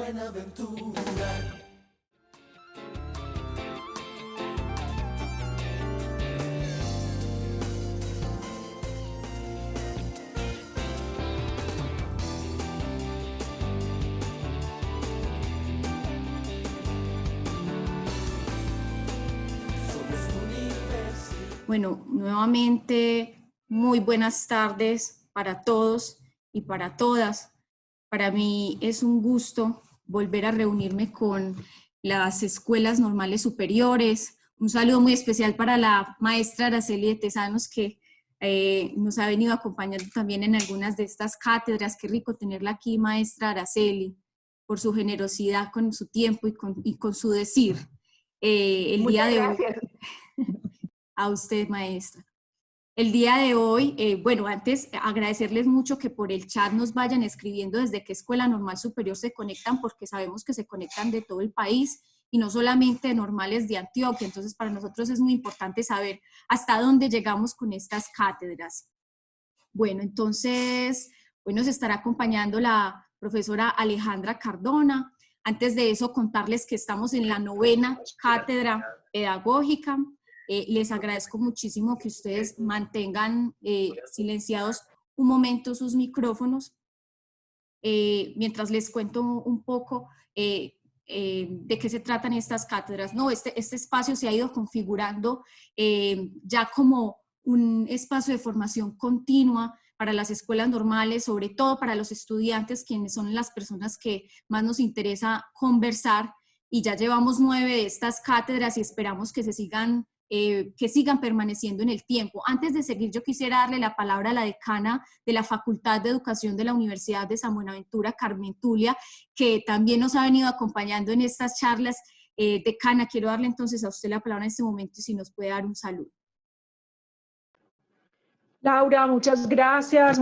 Buenaventura. Bueno, nuevamente, muy buenas tardes para todos y para todas. Para mí es un gusto volver a reunirme con las escuelas normales superiores. Un saludo muy especial para la maestra Araceli de Tesanos, que nos ha venido acompañando también en algunas de estas cátedras. Qué rico tenerla aquí, maestra Araceli, por su generosidad con su tiempo y con su decir. El día de hoy, a usted, maestra. El día de hoy, bueno, antes agradecerles mucho que por el chat nos vayan escribiendo desde qué escuela normal superior se conectan, porque sabemos que se conectan de todo el país y no solamente normales de Antioquia. Entonces, para nosotros es muy importante saber hasta dónde llegamos con estas cátedras. Bueno, entonces, hoy nos estará acompañando la profesora Alejandra Cardona. Antes de eso, contarles que estamos en la 9ª cátedra pedagógica. Les agradezco muchísimo que ustedes mantengan silenciados un momento sus micrófonos mientras les cuento un poco de qué se tratan estas cátedras. No, este espacio se ha ido configurando ya como un espacio de formación continua para las escuelas normales, sobre todo para los estudiantes, quienes son las personas que más nos interesa conversar, y ya llevamos 9 de estas cátedras y esperamos que sigan permaneciendo en el tiempo. Antes de seguir, yo quisiera darle la palabra a la decana de la Facultad de Educación de la Universidad de San Buenaventura, Carmen Tulia, que también nos ha venido acompañando en estas charlas. Decana, quiero darle entonces a usted la palabra en este momento y si nos puede dar un saludo. Laura, muchas gracias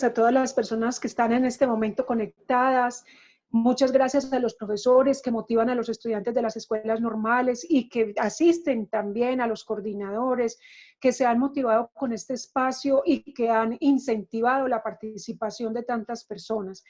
a todas las personas que están en este momento conectadas. Muchas gracias a los profesores que motivan a los estudiantes de las escuelas normales y que asisten también a los coordinadores que se han motivado con este espacio y que han incentivado la participación de tantas personas.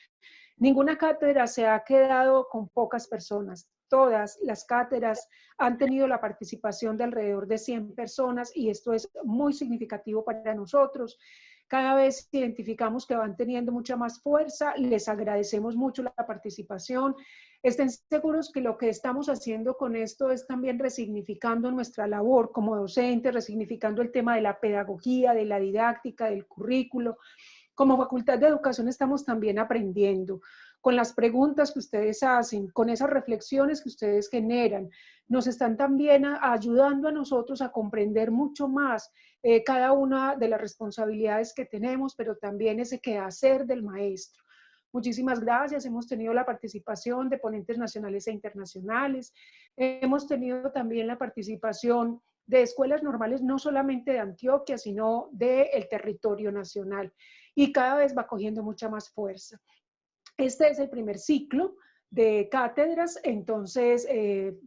Ninguna cátedra se ha quedado con pocas personas. Todas las cátedras han tenido la participación de alrededor de 100 personas y esto es muy significativo para nosotros. Cada vez identificamos que van teniendo mucha más fuerza, les agradecemos mucho la participación. Estén seguros que lo que estamos haciendo con esto es también resignificando nuestra labor como docentes, resignificando el tema de la pedagogía, de la didáctica, del currículo. Como Facultad de Educación estamos también aprendiendo con las preguntas que ustedes hacen, con esas reflexiones que ustedes generan. Nos están también ayudando a nosotros a comprender mucho más cada una de las responsabilidades que tenemos, pero también ese quehacer del maestro. Muchísimas gracias. Hemos tenido la participación de ponentes nacionales e internacionales. Hemos tenido también la participación de escuelas normales, no solamente de Antioquia, sino del territorio nacional. Y cada vez va cogiendo mucha más fuerza. Este es el primer ciclo de cátedras, entonces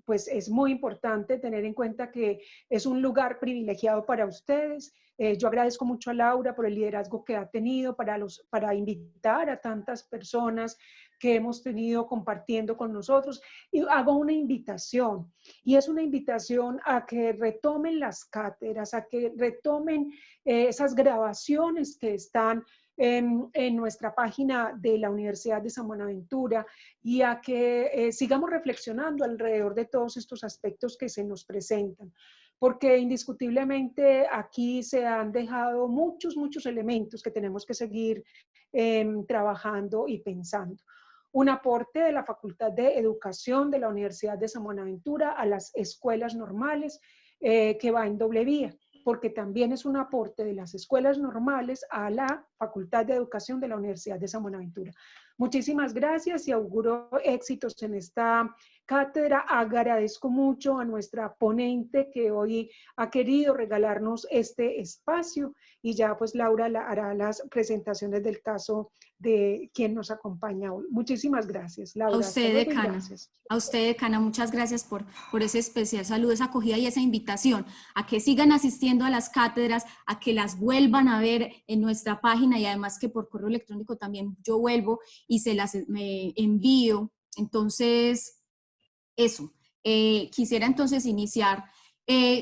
pues es muy importante tener en cuenta que es un lugar privilegiado para ustedes. Yo agradezco mucho a Laura por el liderazgo que ha tenido para invitar a tantas personas que hemos tenido compartiendo con nosotros. Y hago una invitación, y es una invitación a que retomen las cátedras, a que retomen esas grabaciones que están en nuestra página de la Universidad de San Buenaventura y a que sigamos reflexionando alrededor de todos estos aspectos que se nos presentan, porque indiscutiblemente aquí se han dejado muchos elementos que tenemos que seguir trabajando y pensando. Un aporte de la Facultad de Educación de la Universidad de San Buenaventura a las escuelas normales que va en doble vía, porque también es un aporte de las escuelas normales a la Facultad de Educación de la Universidad de San Buenaventura. Muchísimas gracias y auguro éxitos en esta cátedra. Agradezco mucho a nuestra ponente que hoy ha querido regalarnos este espacio y ya pues Laura hará las presentaciones del caso de quien nos acompaña hoy. Muchísimas gracias, Laura. A usted, decana. A usted, decana, muchas gracias por ese especial saludo, esa acogida y esa invitación a que sigan asistiendo a las cátedras, a que las vuelvan a ver en nuestra página y además que por correo electrónico también yo vuelvo y se las envío Entonces, eso. Quisiera entonces iniciar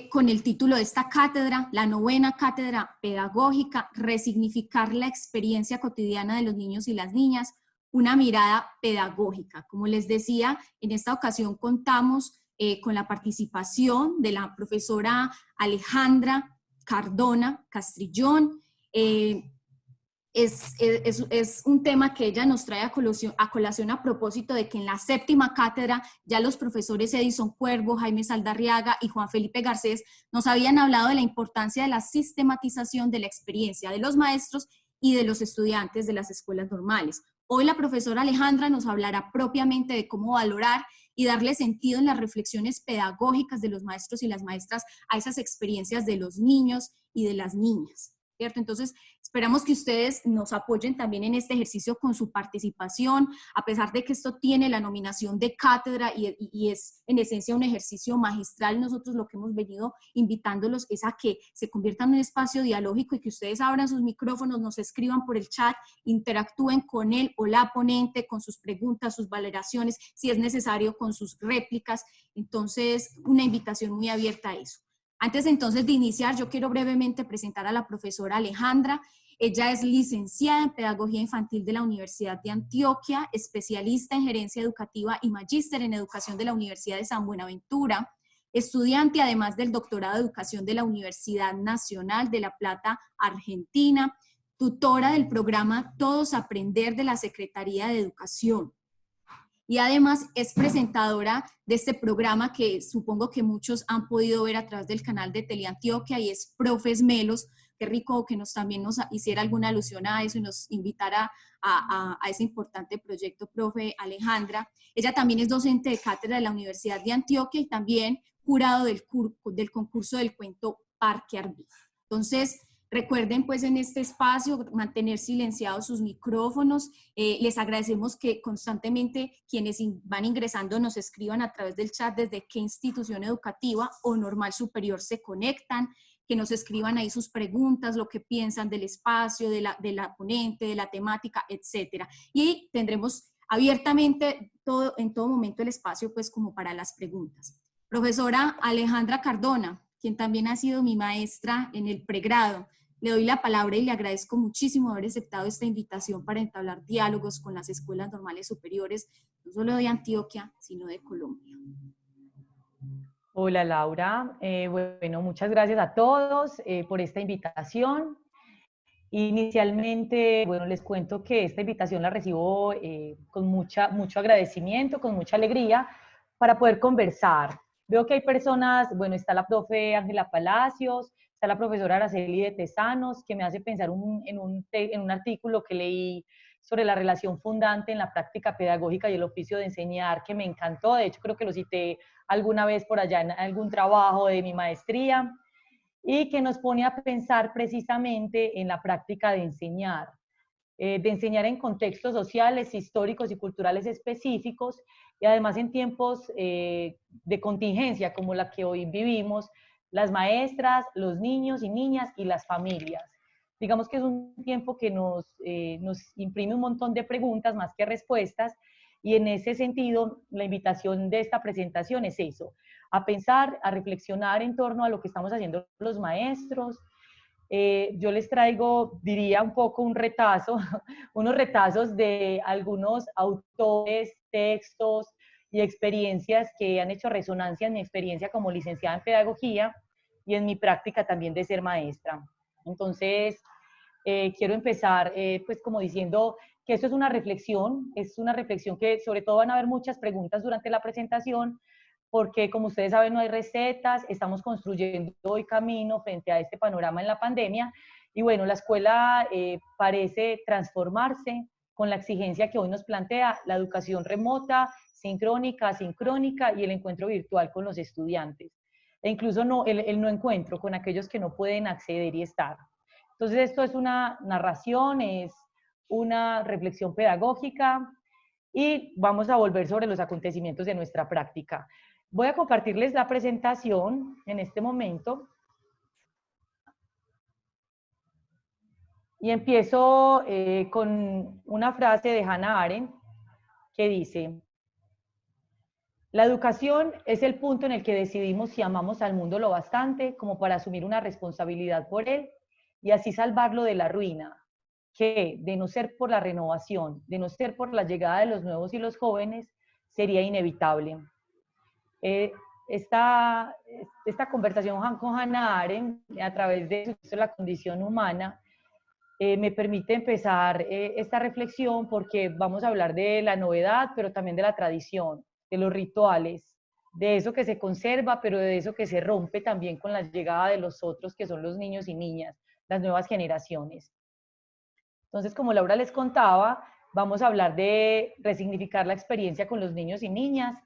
con el título de esta cátedra, la 9ª Cátedra Pedagógica, resignificar la experiencia cotidiana de los niños y las niñas, una mirada pedagógica. Como les decía, en esta ocasión contamos con la participación de la profesora Alejandra Cardona Castrillón. Es un tema que ella nos trae a colación a propósito de que en la 7ª cátedra ya los profesores Edison Cuervo, Jaime Saldarriaga y Juan Felipe Garcés nos habían hablado de la importancia de la sistematización de la experiencia de los maestros y de los estudiantes de las escuelas normales. Hoy la profesora Alejandra nos hablará propiamente de cómo valorar y darle sentido en las reflexiones pedagógicas de los maestros y las maestras a esas experiencias de los niños y de las niñas, ¿cierto? Entonces, esperamos que ustedes nos apoyen también en este ejercicio con su participación, a pesar de que esto tiene la nominación de cátedra y es en esencia un ejercicio magistral. Nosotros lo que hemos venido invitándolos es a que se conviertan en un espacio dialógico y que ustedes abran sus micrófonos, nos escriban por el chat, interactúen con él o la ponente, con sus preguntas, sus valoraciones, si es necesario con sus réplicas. Entonces, una invitación muy abierta a eso. Antes entonces de iniciar, yo quiero brevemente presentar a la profesora Alejandra. Ella es licenciada en Pedagogía Infantil de la Universidad de Antioquia, especialista en Gerencia Educativa y magíster en Educación de la Universidad de San Buenaventura, estudiante además del doctorado de Educación de la Universidad Nacional de La Plata, Argentina, tutora del programa Todos Aprender de la Secretaría de Educación. Y además es presentadora de este programa que supongo que muchos han podido ver a través del canal de Teleantioquia, y es Profes Melos. Qué rico que también nos hiciera alguna alusión a eso y nos invitara a ese importante proyecto, profe Alejandra. Ella también es docente de cátedra de la Universidad de Antioquia y también jurado del concurso del cuento Parque Arví. Entonces, recuerden pues en este espacio mantener silenciados sus micrófonos. Les agradecemos que constantemente quienes van ingresando nos escriban a través del chat desde qué institución educativa o normal superior se conectan, que nos escriban ahí sus preguntas, lo que piensan del espacio, de la ponente, de la temática, etcétera. Y tendremos abiertamente en todo momento el espacio pues como para las preguntas. Profesora Alejandra Cardona, quien también ha sido mi maestra en el pregrado, le doy la palabra y le agradezco muchísimo haber aceptado esta invitación para entablar diálogos con las escuelas normales superiores, no solo de Antioquia, sino de Colombia. Hola Laura, bueno, muchas gracias a todos por esta invitación. Inicialmente, bueno, les cuento que esta invitación la recibo con mucho agradecimiento, con mucha alegría para poder conversar. Veo que hay personas, bueno, está la profe Ángela Palacios, está la profesora Araceli de Tesanos, que me hace pensar en un artículo que leí sobre la relación fundante en la práctica pedagógica y el oficio de enseñar, que me encantó. De hecho, creo que lo cité alguna vez por allá en algún trabajo de mi maestría, y que nos pone a pensar precisamente en la práctica de enseñar en contextos sociales, históricos y culturales específicos, y además en tiempos de contingencia como la que hoy vivimos, las maestras, los niños y niñas y las familias. Digamos que es un tiempo que nos imprime un montón de preguntas más que respuestas, y en ese sentido la invitación de esta presentación es eso, a pensar, a reflexionar en torno a lo que estamos haciendo los maestros. Yo les traigo, diría un poco un retazo, unos retazos de algunos autores, textos y experiencias que han hecho resonancia en mi experiencia como licenciada en pedagogía y en mi práctica también de ser maestra. Entonces, quiero empezar pues como diciendo que esto es una reflexión que sobre todo van a haber muchas preguntas durante la presentación, porque como ustedes saben no hay recetas, estamos construyendo hoy camino frente a este panorama en la pandemia, y bueno, la escuela parece transformarse con la exigencia que hoy nos plantea la educación remota, sincrónica, asincrónica y el encuentro virtual con los estudiantes, e incluso el no encuentro con aquellos que no pueden acceder y estar. Entonces esto es una narración, es una reflexión pedagógica, y vamos a volver sobre los acontecimientos de nuestra práctica. Voy a compartirles la presentación en este momento. Y empiezo con una frase de Hannah Arendt que dice: La educación es el punto en el que decidimos si amamos al mundo lo bastante como para asumir una responsabilidad por él y así salvarlo de la ruina, que de no ser por la renovación, de no ser por la llegada de los nuevos y los jóvenes, sería inevitable. Esta conversación con Hannah Arendt a través de la condición humana me permite empezar esta reflexión porque vamos a hablar de la novedad, pero también de la tradición, de los rituales, de eso que se conserva, pero de eso que se rompe también con la llegada de los otros, que son los niños y niñas, las nuevas generaciones. Entonces, como Laura les contaba, vamos a hablar de resignificar la experiencia con los niños y niñas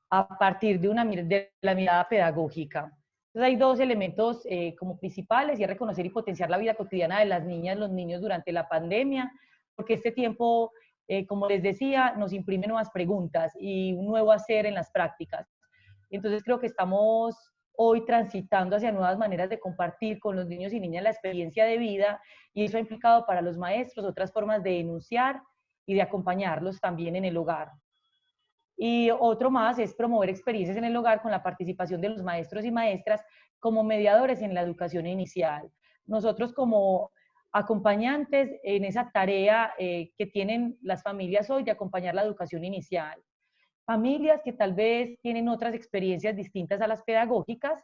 a partir de la mirada pedagógica. Entonces hay dos elementos como principales, y es reconocer y potenciar la vida cotidiana de las niñas y los niños durante la pandemia, porque este tiempo, como les decía, nos imprime nuevas preguntas y un nuevo hacer en las prácticas. Entonces creo que estamos hoy transitando hacia nuevas maneras de compartir con los niños y niñas la experiencia de vida, y eso ha implicado para los maestros otras formas de denunciar y de acompañarlos también en el hogar. Y otro más es promover experiencias en el hogar con la participación de los maestros y maestras como mediadores en la educación inicial. Nosotros como acompañantes en esa tarea que tienen las familias hoy de acompañar la educación inicial. Familias que tal vez tienen otras experiencias distintas a las pedagógicas,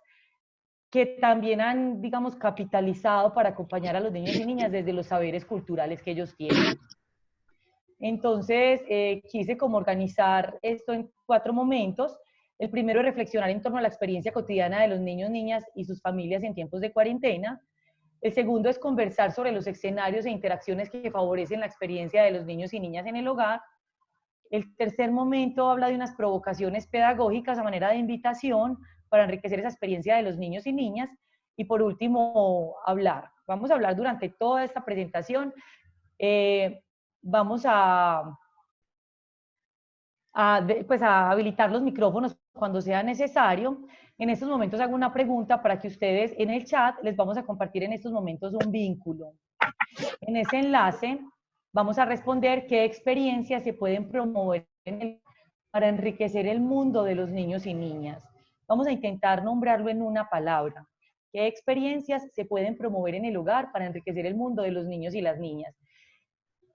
que también han, digamos, capitalizado para acompañar a los niños y niñas desde los saberes culturales que ellos tienen. Entonces, quise como organizar esto en 4 momentos. El primero es reflexionar en torno a la experiencia cotidiana de los niños, niñas y sus familias en tiempos de cuarentena. El segundo es conversar sobre los escenarios e interacciones que favorecen la experiencia de los niños y niñas en el hogar. El tercer momento habla de unas provocaciones pedagógicas a manera de invitación para enriquecer esa experiencia de los niños y niñas. Y por último, vamos a hablar durante toda esta presentación. Vamos pues a habilitar los micrófonos cuando sea necesario. En estos momentos hago una pregunta para que ustedes en el chat les vamos a compartir en estos momentos un vínculo. En ese enlace vamos a responder qué experiencias se pueden promover para enriquecer el mundo de los niños y niñas. Vamos a intentar nombrarlo en una palabra. ¿Qué experiencias se pueden promover en el hogar para enriquecer el mundo de los niños y las niñas?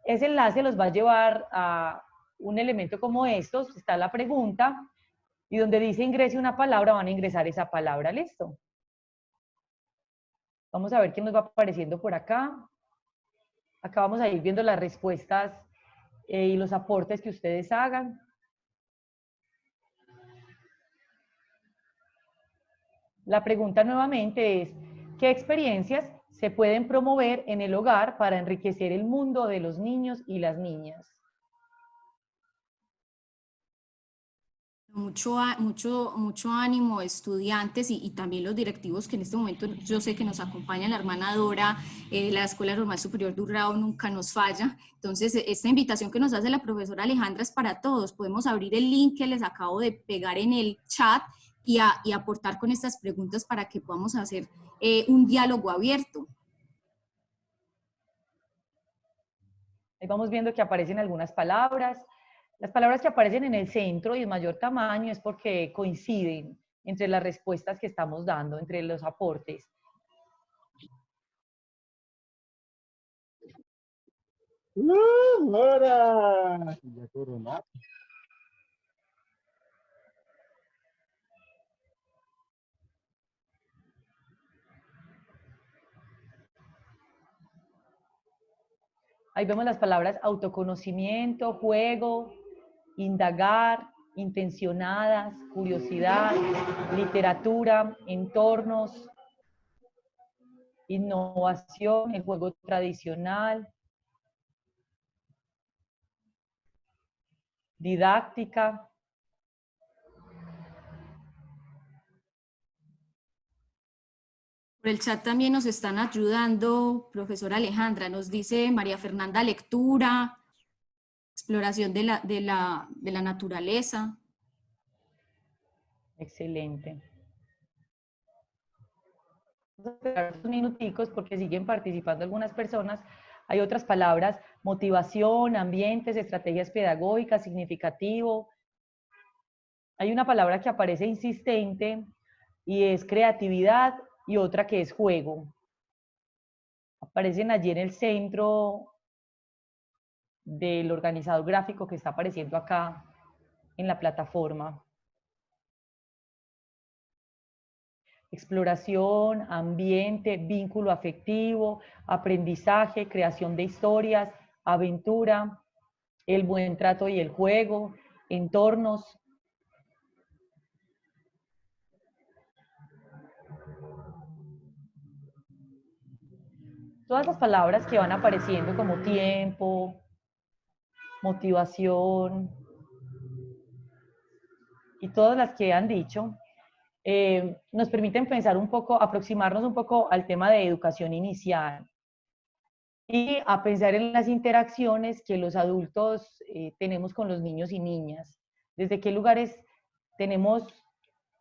Ese enlace los va a llevar a un elemento como estos, está la pregunta, y donde dice ingrese una palabra, van a ingresar esa palabra, ¿listo? Vamos a ver qué nos va apareciendo por acá. Acá vamos a ir viendo las respuestas y los aportes que ustedes hagan. La pregunta nuevamente es, ¿qué experiencias se pueden promover en el hogar para enriquecer el mundo de los niños y las niñas? Mucho ánimo, estudiantes y también los directivos que en este momento yo sé que nos acompañan, la hermana Dora, la Escuela Normal Superior de Urrao nunca nos falla. Entonces, esta invitación que nos hace la profesora Alejandra es para todos. Podemos abrir el link que les acabo de pegar en el chat y aportar con estas preguntas para que podamos hacer un diálogo abierto. Ahí vamos viendo que aparecen algunas palabras. Las palabras que aparecen en el centro y de mayor tamaño es porque coinciden entre las respuestas que estamos dando, entre los aportes. ¡Hora! Ahí vemos las palabras autoconocimiento, juego, indagar, intencionadas, curiosidad, literatura, entornos, innovación, el juego tradicional, didáctica. Por el chat también nos están ayudando, profesora Alejandra, nos dice María Fernanda, lectura, exploración de la naturaleza. Excelente. Vamos a esperar unos minuticos porque siguen participando algunas personas. Hay otras palabras, motivación, ambientes, estrategias pedagógicas, significativo, hay una palabra que aparece insistente y es creatividad y otra que es juego. Aparecen allí en el centro del organizador gráfico que está apareciendo acá en la plataforma. Exploración, ambiente, vínculo afectivo, aprendizaje, creación de historias, aventura, el buen trato y el juego, entornos. Todas las palabras que van apareciendo como tiempo, motivación y todas las que han dicho, nos permiten pensar un poco, aproximarnos un poco al tema de educación inicial y a pensar en las interacciones que los adultos tenemos con los niños y niñas. ¿Desde qué lugares tenemos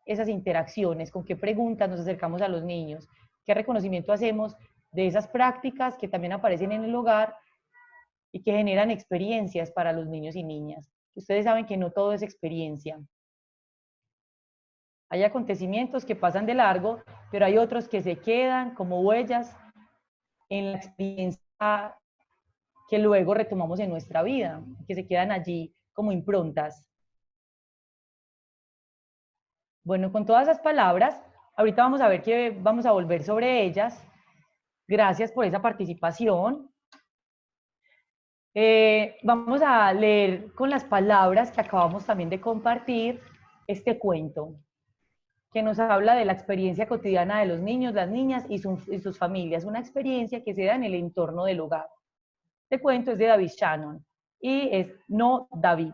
esas interacciones? ¿Con qué preguntas nos acercamos a los niños? ¿Qué reconocimiento hacemos de esas prácticas que también aparecen en el hogar y que generan experiencias para los niños y niñas? Ustedes saben que no todo es experiencia. Hay acontecimientos que pasan de largo, pero hay otros que se quedan como huellas en la experiencia que luego retomamos en nuestra vida, que se quedan allí como improntas. Bueno, con todas esas palabras, ahorita vamos a ver que vamos a volver sobre ellas. Gracias por esa participación. Vamos a leer con las palabras que acabamos también de compartir este cuento, que nos habla de la experiencia cotidiana de los niños, las niñas y sus familias, una experiencia que se da en el entorno del hogar. Este cuento es de David Shannon y es No, David.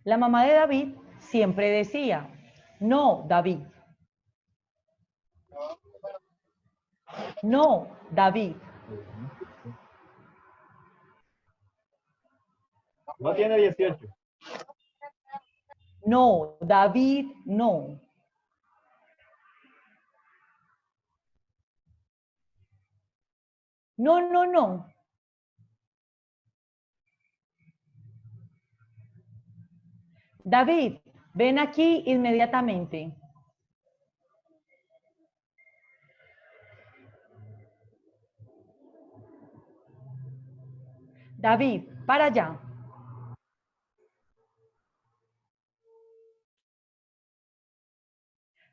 La mamá de David siempre decía, no, David. No, David. No tiene 18. No, David, no. No, no, no. David, ven aquí inmediatamente. David, para allá.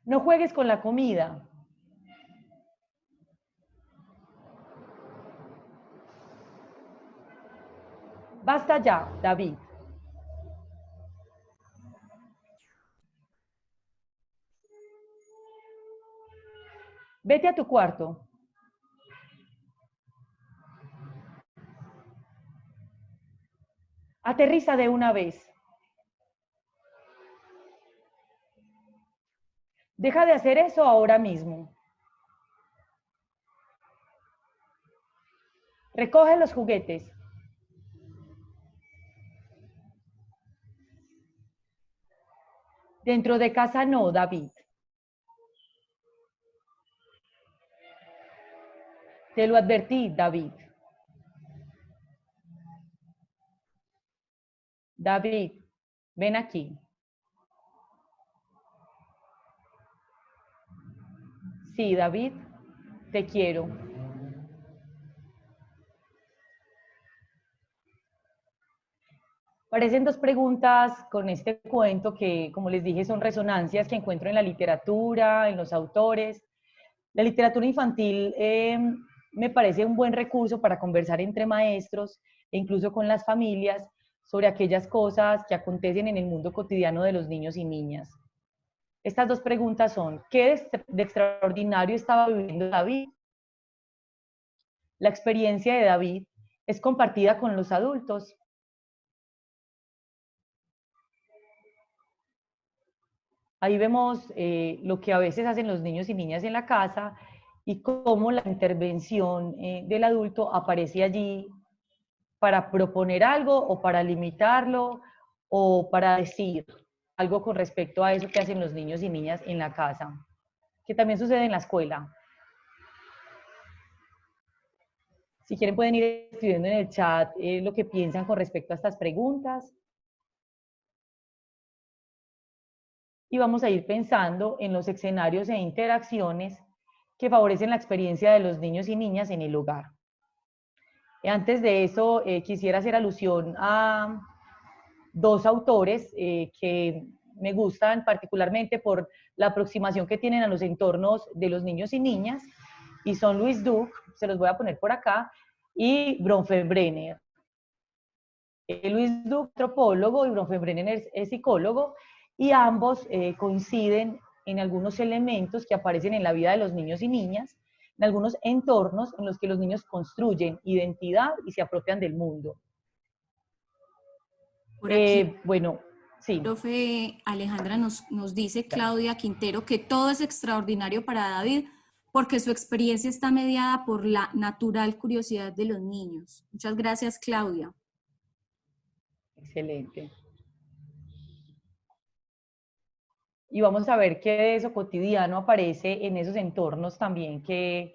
No juegues con la comida. Basta ya, David. Vete a tu cuarto. Aterriza de una vez. Deja de hacer eso ahora mismo. Recoge los juguetes. Dentro de casa no, David. Te lo advertí, David. David, ven aquí. Sí, David, te quiero. Parecen dos preguntas con este cuento que, como les dije, son resonancias que encuentro en la literatura, en los autores. La literatura infantil me parece un buen recurso para conversar entre maestros e incluso con las familias sobre aquellas cosas que acontecen en el mundo cotidiano de los niños y niñas. Estas dos preguntas son, ¿qué de extraordinario estaba viviendo David? La experiencia de David es compartida con los adultos. Ahí vemos lo que a veces hacen los niños y niñas en la casa y cómo la intervención del adulto aparece allí para proponer algo o para limitarlo o para decir algo con respecto a eso que hacen los niños y niñas en la casa, que también sucede en la escuela. Si quieren pueden ir escribiendo en el chat lo que piensan con respecto a estas preguntas. Y vamos a ir pensando en los escenarios e interacciones que favorecen la experiencia de los niños y niñas en el hogar. Antes de eso, quisiera hacer alusión a dos autores que me gustan particularmente por la aproximación que tienen a los entornos de los niños y niñas, y son Louise Duke, se los voy a poner por acá, y Bronfenbrenner. Louise Duke, antropólogo, y Bronfenbrenner es psicólogo, y ambos coinciden en algunos elementos que aparecen en la vida de los niños y niñas, en algunos entornos en los que los niños construyen identidad y se apropian del mundo. Por aquí, bueno, sí. profe Alejandra nos dice, Claudia Quintero, que todo es extraordinario para David porque su experiencia está mediada por la natural curiosidad de los niños. Muchas gracias, Claudia. Excelente. Y vamos a ver qué de eso cotidiano aparece en esos entornos también que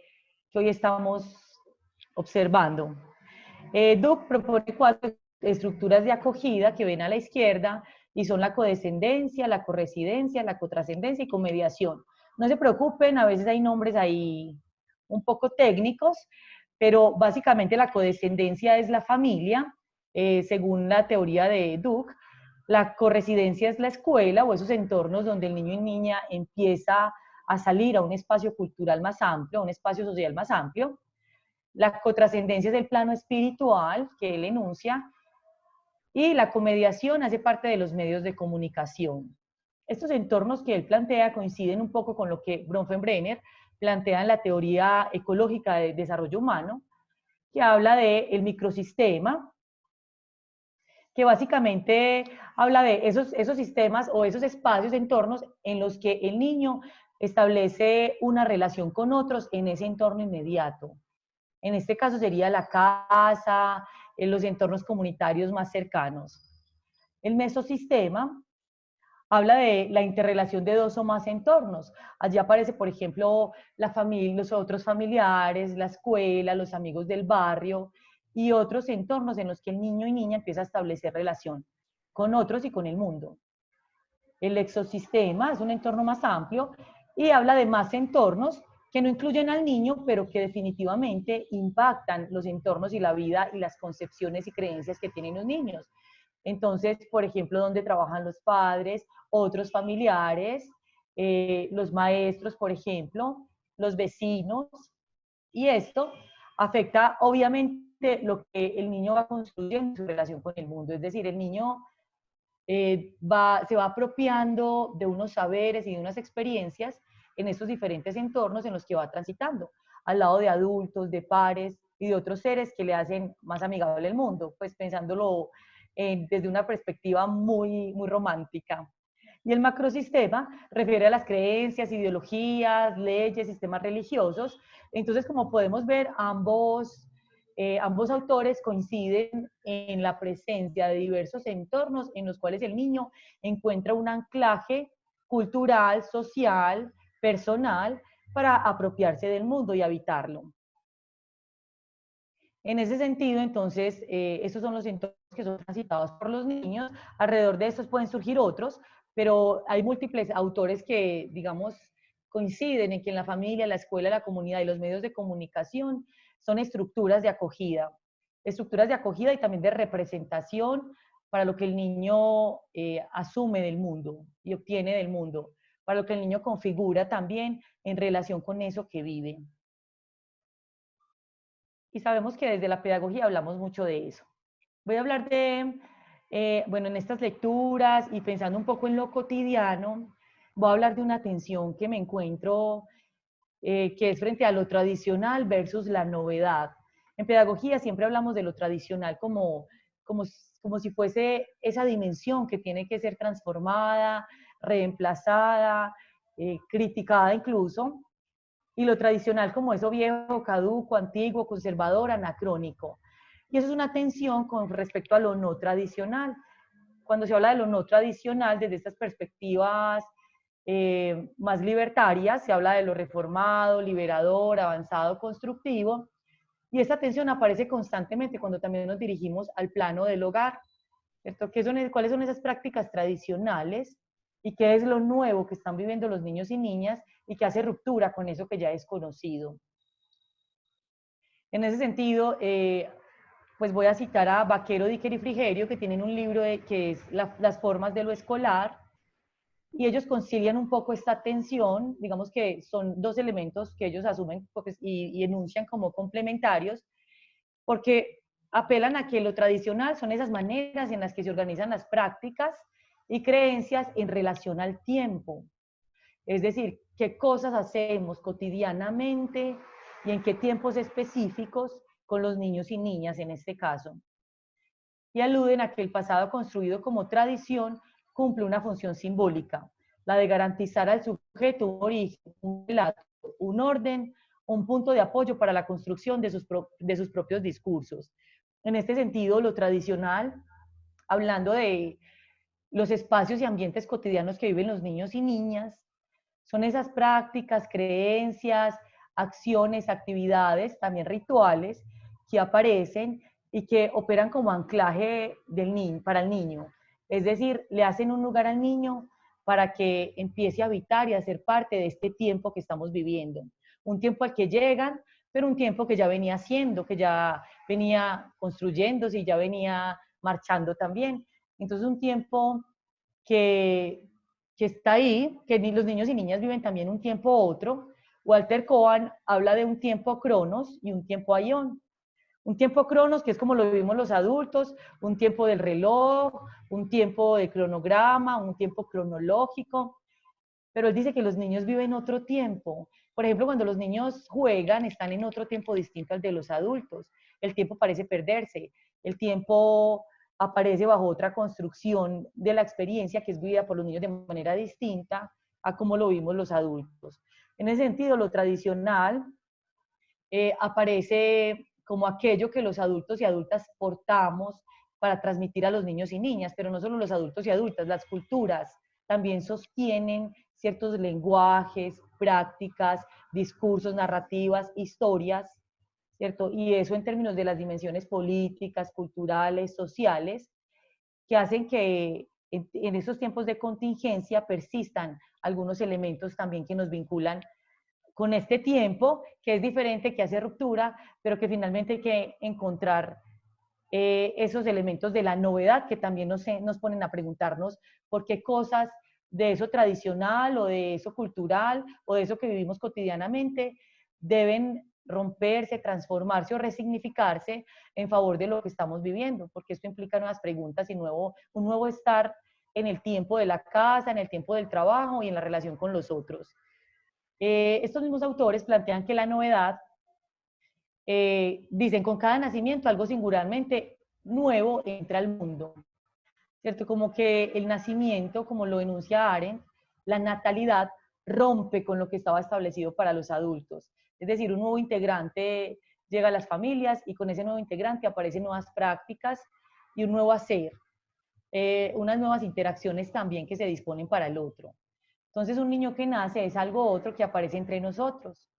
hoy estamos observando. Duke propone 4 estructuras de acogida que ven a la izquierda y son la codescendencia, la corresidencia, la cotrascendencia y comediación. No se preocupen, a veces hay nombres ahí un poco técnicos, pero básicamente la codescendencia es la familia, según la teoría de Duke. La corresidencia es la escuela o esos entornos donde el niño y niña empieza a salir a un espacio cultural más amplio, a un espacio social más amplio. La cotrascendencia es el plano espiritual que él enuncia, y la comediación hace parte de los medios de comunicación. Estos entornos que él plantea coinciden un poco con lo que Bronfenbrenner plantea en la teoría ecológica de desarrollo humano, que habla del microsistema, que básicamente habla de esos sistemas o esos espacios, entornos en los que el niño establece una relación con otros en ese entorno inmediato. En este caso sería la casa, en los entornos comunitarios más cercanos. El mesosistema habla de la interrelación de 2 o más entornos. Allí aparece, por ejemplo, la familia, los otros familiares, la escuela, los amigos del barrio y otros entornos en los que el niño y niña empieza a establecer relación con otros y con el mundo. El exosistema es un entorno más amplio y habla de más entornos que no incluyen al niño, pero que definitivamente impactan los entornos y la vida y las concepciones y creencias que tienen los niños. Entonces, por ejemplo, donde trabajan los padres, otros familiares, los maestros, por ejemplo, los vecinos, y esto afecta obviamente lo que el niño va construyendo en su relación con el mundo. Es decir, el niño se va apropiando de unos saberes y de unas experiencias en estos diferentes entornos en los que va transitando, al lado de adultos, de pares y de otros seres que le hacen más amigable el mundo, pues pensándolo desde una perspectiva muy, muy romántica. Y el macrosistema refiere a las creencias, ideologías, leyes, sistemas religiosos. Entonces, como podemos ver, ambos autores coinciden en la presencia de diversos entornos en los cuales el niño encuentra un anclaje cultural, social, personal, para apropiarse del mundo y habitarlo. En ese sentido, entonces, estos son los entornos que son transitados por los niños. Alrededor de estos pueden surgir otros, pero hay múltiples autores que, digamos, coinciden en que en la familia, la escuela, la comunidad y los medios de comunicación son estructuras de acogida y también de representación para lo que el niño asume del mundo y obtiene del mundo, para lo que el niño configura también en relación con eso que vive. Y sabemos que desde la pedagogía hablamos mucho de eso. Voy a hablar de, bueno, en estas lecturas y pensando un poco en lo cotidiano, voy a hablar de una tensión que me encuentro, que es frente a lo tradicional versus la novedad. En pedagogía siempre hablamos de lo tradicional como si fuese esa dimensión que tiene que ser transformada, reemplazada, criticada incluso, y lo tradicional como eso viejo, caduco, antiguo, conservador, anacrónico. Y eso es una tensión con respecto a lo no tradicional. Cuando se habla de lo no tradicional, desde estas perspectivas más libertarias, se habla de lo reformado, liberador, avanzado, constructivo, Y esta atención aparece constantemente cuando también nos dirigimos al plano del hogar, ¿cierto? ¿Cuáles son esas prácticas tradicionales y qué es lo nuevo que están viviendo los niños y niñas y que hace ruptura con eso que ya es conocido? En ese sentido, pues voy a citar a Vaquero, Dicker y Frigerio, que tienen un libro que es Las formas de lo escolar, y ellos concilian un poco esta tensión, digamos que son dos elementos que ellos asumen pues, y enuncian como complementarios, porque apelan a que lo tradicional son esas maneras en las que se organizan las prácticas y creencias en relación al tiempo. Es decir, qué cosas hacemos cotidianamente y en qué tiempos específicos con los niños y niñas en este caso. Y aluden a que el pasado construido como tradición cumple una función simbólica, la de garantizar al sujeto un origen, un relato, un orden, un punto de apoyo para la construcción de sus propios discursos. En este sentido, lo tradicional, hablando de los espacios y ambientes cotidianos que viven los niños y niñas, son esas prácticas, creencias, acciones, actividades, también rituales, que aparecen y que operan como anclaje del niño, para el niño. Es decir, le hacen un lugar al niño para que empiece a habitar y a ser parte de este tiempo que estamos viviendo. Un tiempo al que llegan, pero un tiempo que ya venía siendo, que ya venía construyéndose y ya venía marchando también. Entonces, un tiempo que, que está ahí, que los niños y niñas viven también un tiempo otro. Walter Cohen habla de un tiempo cronos y un tiempo aion. Un tiempo cronos, que es como lo vivimos los adultos, un tiempo del reloj, un tiempo de cronograma, un tiempo cronológico, pero él dice que los niños viven otro tiempo. Por ejemplo, cuando los niños juegan, están en otro tiempo distinto al de los adultos. El tiempo parece perderse, el tiempo aparece bajo otra construcción de la experiencia que es vivida por los niños de manera distinta a como lo vimos los adultos. En ese sentido, lo tradicional aparece como aquello que los adultos y adultas portamos para transmitir a los niños y niñas, pero no solo los adultos y adultas, las culturas también sostienen ciertos lenguajes, prácticas, discursos, narrativas, historias, ¿cierto? Y eso en términos de las dimensiones políticas, culturales, sociales, que hacen que en esos tiempos de contingencia persistan algunos elementos también que nos vinculan con este tiempo, que es diferente, que hace ruptura, pero que finalmente hay que encontrar esos elementos de la novedad que también nos ponen a preguntarnos por qué cosas de eso tradicional o de eso cultural o de eso que vivimos cotidianamente deben romperse, transformarse o resignificarse en favor de lo que estamos viviendo, porque esto implica nuevas preguntas y un nuevo estar en el tiempo de la casa, en el tiempo del trabajo y en la relación con los otros. Estos mismos autores plantean que la novedad, dicen, con cada nacimiento algo singularmente nuevo entra al mundo, ¿cierto? Como que el nacimiento, como lo enuncia Arendt, la natalidad rompe con lo que estaba establecido para los adultos. Es decir, un nuevo integrante llega a las familias y con ese nuevo integrante aparecen nuevas prácticas y un nuevo hacer, unas nuevas interacciones también que se disponen para el otro. Entonces, un niño que nace es algo otro que aparece entre nosotros,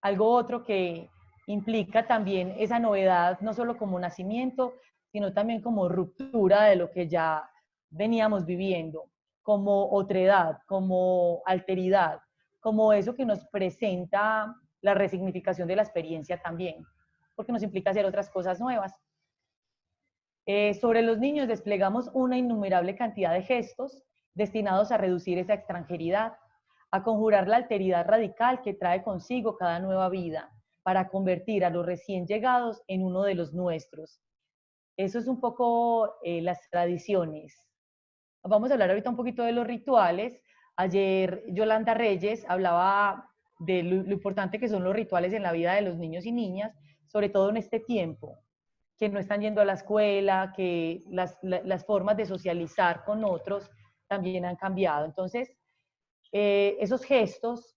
algo otro que implica también esa novedad, no solo como nacimiento, sino también como ruptura de lo que ya veníamos viviendo, como otredad, como alteridad, como eso que nos presenta la resignificación de la experiencia también, porque nos implica hacer otras cosas nuevas. Sobre los niños desplegamos una innumerable cantidad de gestos destinados a reducir esa extranjeridad, a conjurar la alteridad radical que trae consigo cada nueva vida, para convertir a los recién llegados en uno de los nuestros. Eso es un poco las tradiciones. Vamos a hablar ahorita un poquito de los rituales. Ayer Yolanda Reyes hablaba de lo importante que son los rituales en la vida de los niños y niñas, sobre todo en este tiempo, que no están yendo a la escuela, que las formas de socializar con otros también han cambiado. Entonces, esos gestos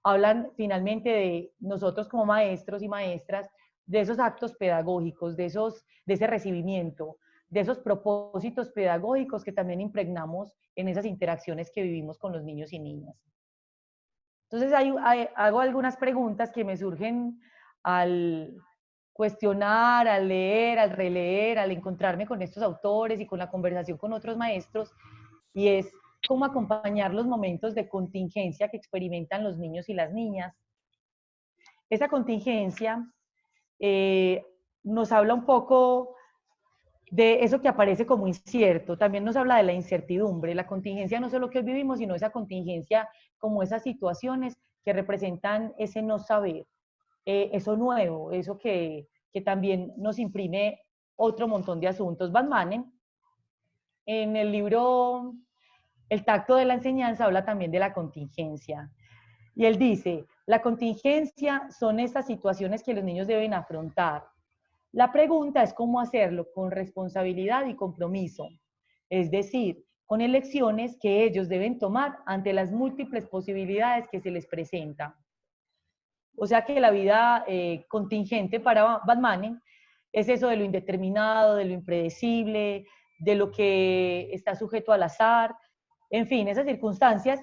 hablan finalmente de nosotros como maestros y maestras, de esos actos pedagógicos, de ese recibimiento, de esos propósitos pedagógicos que también impregnamos en esas interacciones que vivimos con los niños y niñas. Entonces, hago algunas preguntas que me surgen al cuestionar, al leer, al releer, al encontrarme con estos autores y con la conversación con otros maestros, y es cómo acompañar los momentos de contingencia que experimentan los niños y las niñas. Esa contingencia nos habla un poco de eso que aparece como incierto, también nos habla de la incertidumbre, la contingencia no solo que vivimos, sino esa contingencia como esas situaciones que representan ese no saber, eso nuevo, eso que también nos imprime otro montón de asuntos. Van Manen, en el libro El tacto de la enseñanza, habla también de la contingencia. Y él dice, la contingencia son estas situaciones que los niños deben afrontar. La pregunta es cómo hacerlo con responsabilidad y compromiso, es decir, con elecciones que ellos deben tomar ante las múltiples posibilidades que se les presentan. O sea que la vida contingente para Batman es eso de lo indeterminado, de lo impredecible, de lo que está sujeto al azar, en fin, esas circunstancias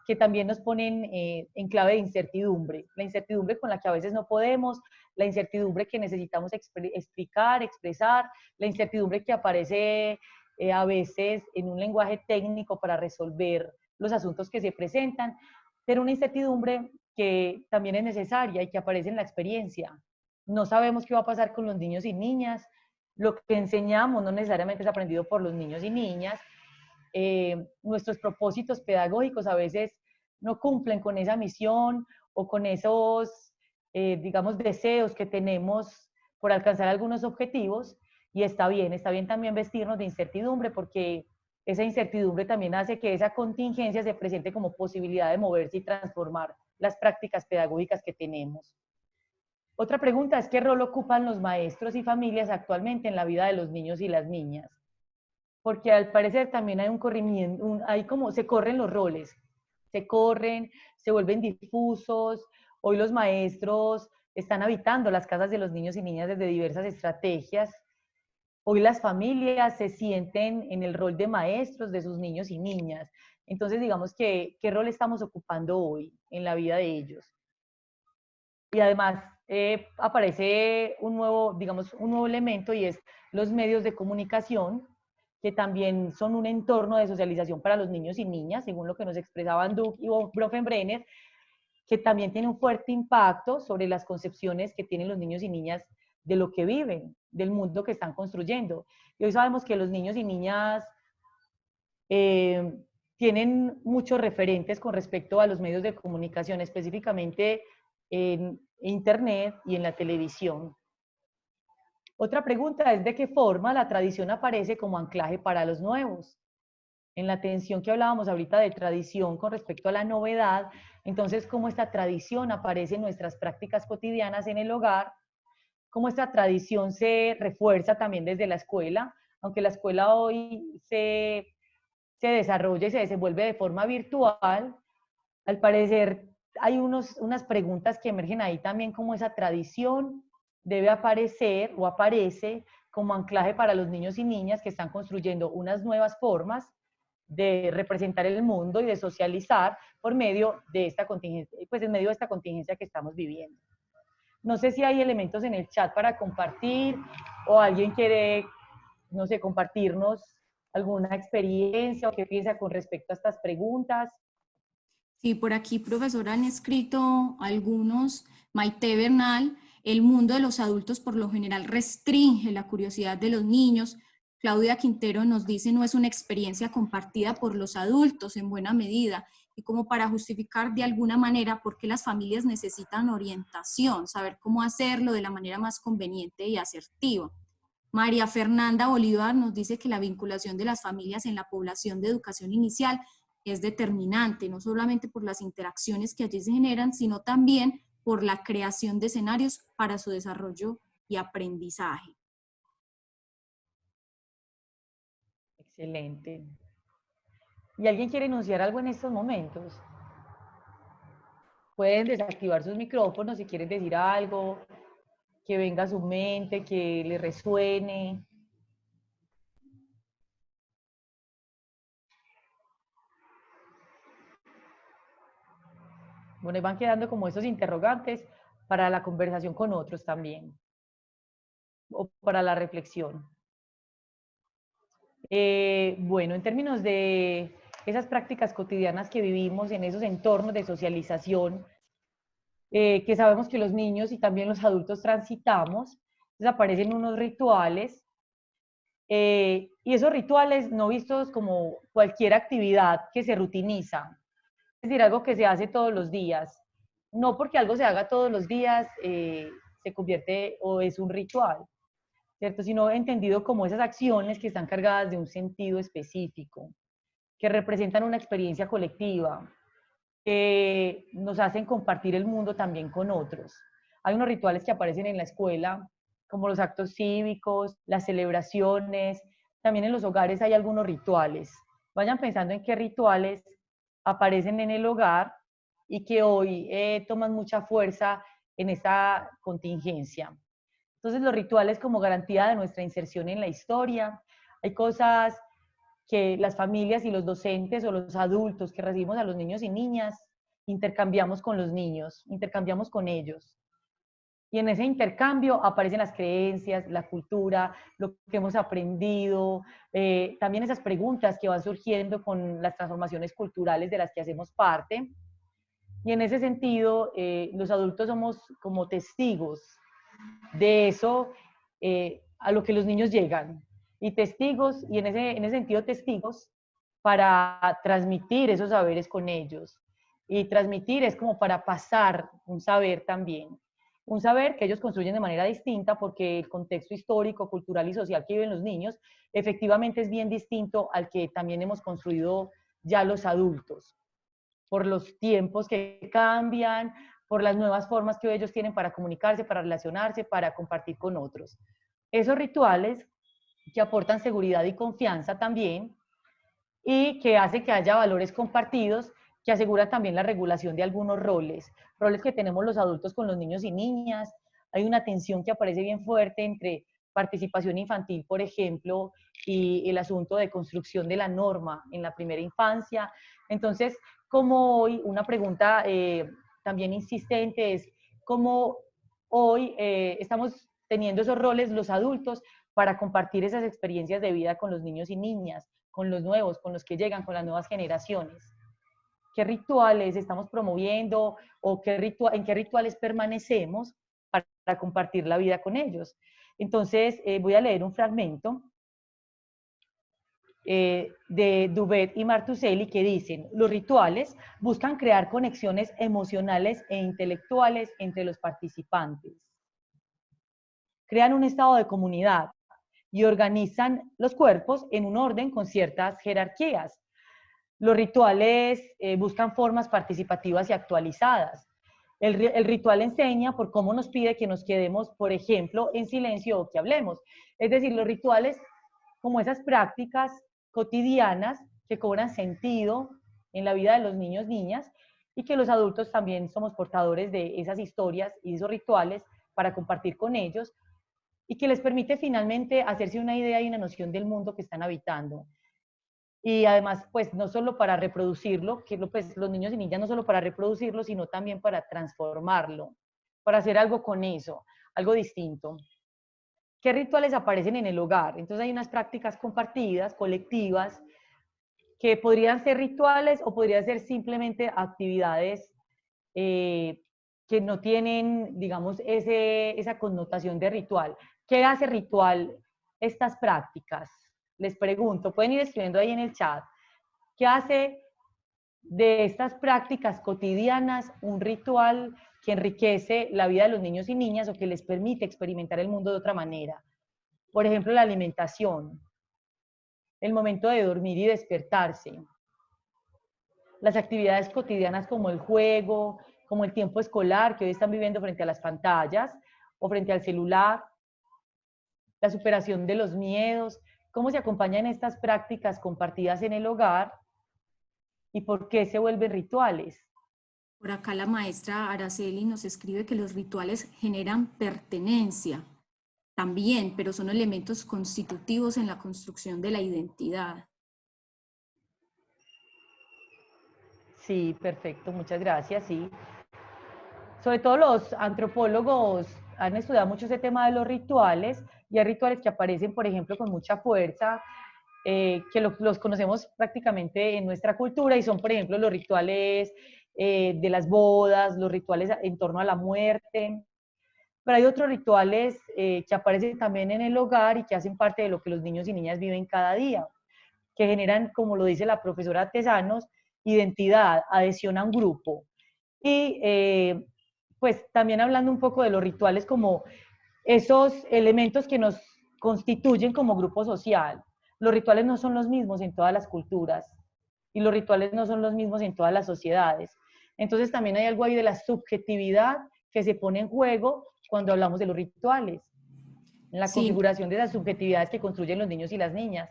que también nos ponen en clave de incertidumbre, la incertidumbre con la que a veces no podemos, la incertidumbre que necesitamos explicar, expresar, la incertidumbre que aparece a veces en un lenguaje técnico para resolver los asuntos que se presentan, pero una incertidumbre que también es necesaria y que aparece en la experiencia. No sabemos qué va a pasar con los niños y niñas, lo que enseñamos no necesariamente es aprendido por los niños y niñas, nuestros propósitos pedagógicos a veces no cumplen con esa misión o con esos, digamos, deseos que tenemos por alcanzar algunos objetivos, y está bien también vestirnos de incertidumbre, porque esa incertidumbre también hace que esa contingencia se presente como posibilidad de moverse y transformar las prácticas pedagógicas que tenemos. Otra pregunta es: ¿qué rol ocupan los maestros y familias actualmente en la vida de los niños y las niñas? Porque al parecer también hay un corrimiento, hay como se corren los roles, se corren, se vuelven difusos. Hoy los maestros están habitando las casas de los niños y niñas desde diversas estrategias. Hoy las familias se sienten en el rol de maestros de sus niños y niñas. Entonces, digamos que, ¿qué rol estamos ocupando hoy en la vida de ellos? Y además aparece un nuevo, digamos, un nuevo elemento, y es los medios de comunicación, que también son un entorno de socialización para los niños y niñas, según lo que nos expresaban Duke y Bronfenbrenner, que también tiene un fuerte impacto sobre las concepciones que tienen los niños y niñas de lo que viven, del mundo que están construyendo. Y hoy sabemos que los niños y niñas eh, tienen muchos referentes con respecto a los medios de comunicación, específicamente en Internet y en la televisión. Otra pregunta es: ¿de qué forma la tradición aparece como anclaje para los nuevos? En la tensión que hablábamos ahorita de tradición con respecto a la novedad, entonces, ¿cómo esta tradición aparece en nuestras prácticas cotidianas en el hogar? ¿Cómo esta tradición se refuerza también desde la escuela? Aunque la escuela hoy se desarrolla y se desenvuelve de forma virtual, al parecer hay unas preguntas que emergen ahí también, como esa tradición debe aparecer o aparece como anclaje para los niños y niñas que están construyendo unas nuevas formas de representar el mundo y de socializar por medio de esta contingencia, pues en medio de esta contingencia que estamos viviendo. No sé si hay elementos en el chat para compartir, o alguien quiere, no sé, compartirnos alguna experiencia o qué piensa con respecto a estas preguntas. Sí, por aquí, profesor, han escrito algunos. Maite Bernal: el mundo de los adultos por lo general restringe la curiosidad de los niños. Claudia Quintero nos dice: no es una experiencia compartida por los adultos en buena medida, y como para justificar de alguna manera por qué las familias necesitan orientación, saber cómo hacerlo de la manera más conveniente y asertiva. María Fernanda Bolívar nos dice que la vinculación de las familias en la población de educación inicial es determinante, no solamente por las interacciones que allí se generan, sino también por la creación de escenarios para su desarrollo y aprendizaje. Excelente. ¿Y alguien quiere enunciar algo en estos momentos? Pueden desactivar sus micrófonos si quieren decir algo que venga a su mente, que le resuene. Bueno, y van quedando como esos interrogantes para la conversación con otros también. o para la reflexión. Bueno, en términos de esas prácticas cotidianas que vivimos en esos entornos de socialización, que sabemos que los niños y también los adultos transitamos, entonces aparecen unos rituales, y esos rituales no vistos como cualquier actividad que se rutiniza, es decir, algo que se hace todos los días. No porque algo se haga todos los días se convierte o es un ritual, ¿cierto? Sino entendido como esas acciones que están cargadas de un sentido específico, que representan una experiencia colectiva, que nos hacen compartir el mundo también con otros. Hay unos rituales que aparecen en la escuela, como los actos cívicos, las celebraciones, también en los hogares hay algunos rituales. Vayan pensando en qué rituales aparecen en el hogar y que hoy toman mucha fuerza en esta contingencia. Entonces, los rituales como garantía de nuestra inserción en la historia. Hay cosas que las familias y los docentes o los adultos que recibimos a los niños y niñas intercambiamos con los niños, intercambiamos con ellos. Y en ese intercambio aparecen las creencias, la cultura, lo que hemos aprendido, también esas preguntas que van surgiendo con las transformaciones culturales de las que hacemos parte. Y en ese sentido, los adultos somos como testigos de eso a lo que los niños llegan. Y testigos, y en ese sentido testigos, para transmitir esos saberes con ellos. Y transmitir es como para pasar un saber también. Un saber que ellos construyen de manera distinta porque el contexto histórico, cultural y social que viven los niños efectivamente es bien distinto al que también hemos construido ya los adultos, por los tiempos que cambian, por las nuevas formas que ellos tienen para comunicarse, para relacionarse, para compartir con otros. Esos rituales que aportan seguridad y confianza también y que hace que haya valores compartidos que aseguran también la regulación de algunos roles, roles que tenemos los adultos con los niños y niñas. Hay una tensión que aparece bien fuerte entre participación infantil, por ejemplo, y el asunto de construcción de la norma en la primera infancia. Entonces, como hoy, una pregunta también insistente es, ¿cómo hoy estamos teniendo esos roles los adultos para compartir esas experiencias de vida con los niños y niñas, con los nuevos, con los que llegan, con las nuevas generaciones? ¿Qué rituales estamos promoviendo o en qué rituales permanecemos para compartir la vida con ellos? Entonces, voy a leer un fragmento de Duvet y Martuselli que dicen, los rituales buscan crear conexiones emocionales e intelectuales entre los participantes. Crean un estado de comunidad y organizan los cuerpos en un orden con ciertas jerarquías. Los rituales buscan formas participativas y actualizadas. El ritual enseña por cómo nos pide que nos quedemos, por ejemplo, en silencio o que hablemos. Es decir, los rituales, como esas prácticas cotidianas que cobran sentido en la vida de los niños, niñas, y que los adultos también somos portadores de esas historias y esos rituales para compartir con ellos, y que les permite finalmente hacerse una idea y una noción del mundo que están habitando. Y además, pues no solo para reproducirlo, que pues, los niños y niñas no solo para reproducirlo, sino también para transformarlo, para hacer algo con eso, algo distinto. ¿Qué rituales aparecen en el hogar? Entonces hay unas prácticas compartidas, colectivas, que podrían ser rituales o podrían ser simplemente actividades que no tienen, digamos, esa connotación de ritual. ¿Qué hace ritual estas prácticas? Les pregunto, pueden ir escribiendo ahí en el chat. ¿Qué hace de estas prácticas cotidianas un ritual que enriquece la vida de los niños y niñas o que les permite experimentar el mundo de otra manera? Por ejemplo, la alimentación, el momento de dormir y despertarse, las actividades cotidianas como el juego, como el tiempo escolar que hoy están viviendo frente a las pantallas o frente al celular, la superación de los miedos, cómo se acompañan estas prácticas compartidas en el hogar y por qué se vuelven rituales. Por acá la maestra Araceli nos escribe que los rituales generan pertenencia también, pero son elementos constitutivos en la construcción de la identidad. Sí, perfecto, muchas gracias, sí. Sobre todo los antropólogos han estudiado mucho ese tema de los rituales y hay rituales que aparecen, por ejemplo, con mucha fuerza, que los conocemos prácticamente en nuestra cultura y son, por ejemplo, los rituales de las bodas, los rituales en torno a la muerte, pero hay otros rituales que aparecen también en el hogar y que hacen parte de lo que los niños y niñas viven cada día, que generan, como lo dice la profesora Tesanos, identidad, adhesión a un grupo. Y pues también hablando un poco de los rituales como esos elementos que nos constituyen como grupo social. Los rituales no son los mismos en todas las culturas y los rituales no son los mismos en todas las sociedades. Entonces también hay algo ahí de la subjetividad que se pone en juego cuando hablamos de los rituales, en la Sí, configuración de las subjetividades que construyen los niños y las niñas.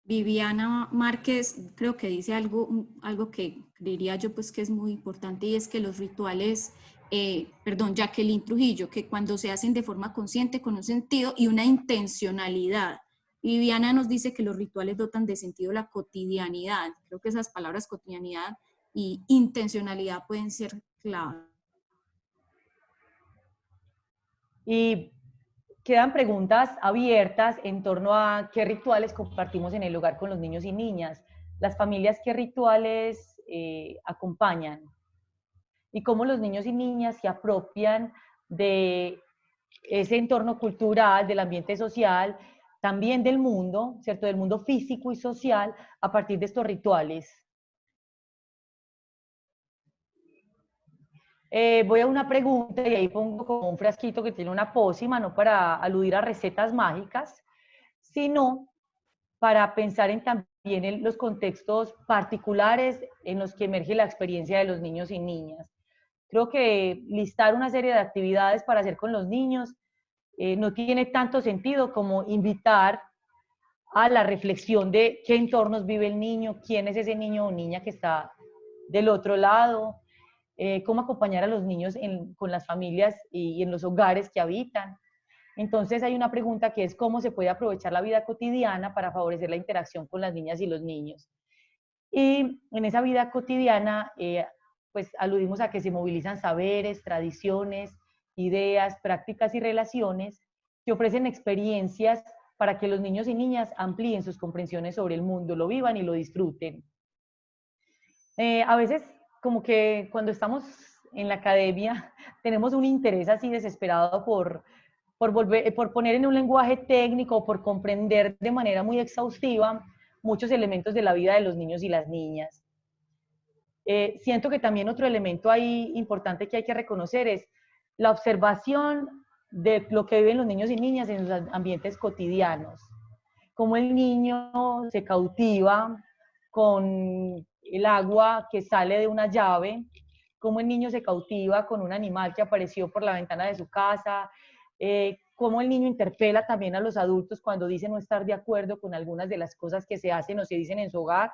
Viviana Márquez creo que dice algo que diría yo pues que es muy importante y es que los rituales, Jacqueline Trujillo, que cuando se hacen de forma consciente, con un sentido y una intencionalidad. Viviana nos dice que los rituales dotan de sentido la cotidianidad. Creo que esas palabras cotidianidad y intencionalidad pueden ser clave. Y quedan preguntas abiertas en torno a qué rituales compartimos en el hogar con los niños y niñas, las familias qué rituales acompañan y cómo los niños y niñas se apropian de ese entorno cultural, del ambiente social, también del mundo, ¿cierto? Del mundo físico y social a partir de estos rituales. Voy a una pregunta y ahí pongo como un frasquito que tiene una pócima, no para aludir a recetas mágicas, sino para pensar en también en los contextos particulares en los que emerge la experiencia de los niños y niñas. Creo que listar una serie de actividades para hacer con los niños no tiene tanto sentido como invitar a la reflexión de qué entornos vive el niño, quién es ese niño o niña que está del otro lado, cómo acompañar a los niños con las familias y en los hogares que habitan. Entonces hay una pregunta que es cómo se puede aprovechar la vida cotidiana para favorecer la interacción con las niñas y los niños. Y en esa vida cotidiana, pues aludimos a que se movilizan saberes, tradiciones, ideas, prácticas y relaciones que ofrecen experiencias para que los niños y niñas amplíen sus comprensiones sobre el mundo, lo vivan y lo disfruten. A veces, como que cuando estamos en la academia, tenemos un interés así desesperado por poner en un lenguaje técnico, por comprender de manera muy exhaustiva muchos elementos de la vida de los niños y las niñas. Siento que también otro elemento ahí importante que hay que reconocer es la observación de lo que viven los niños y niñas en sus ambientes cotidianos. Cómo el niño se cautiva con el agua que sale de una llave, cómo el niño se cautiva con un animal que apareció por la ventana de su casa, cómo el niño interpela también a los adultos cuando dice no estar de acuerdo con algunas de las cosas que se hacen o se dicen en su hogar.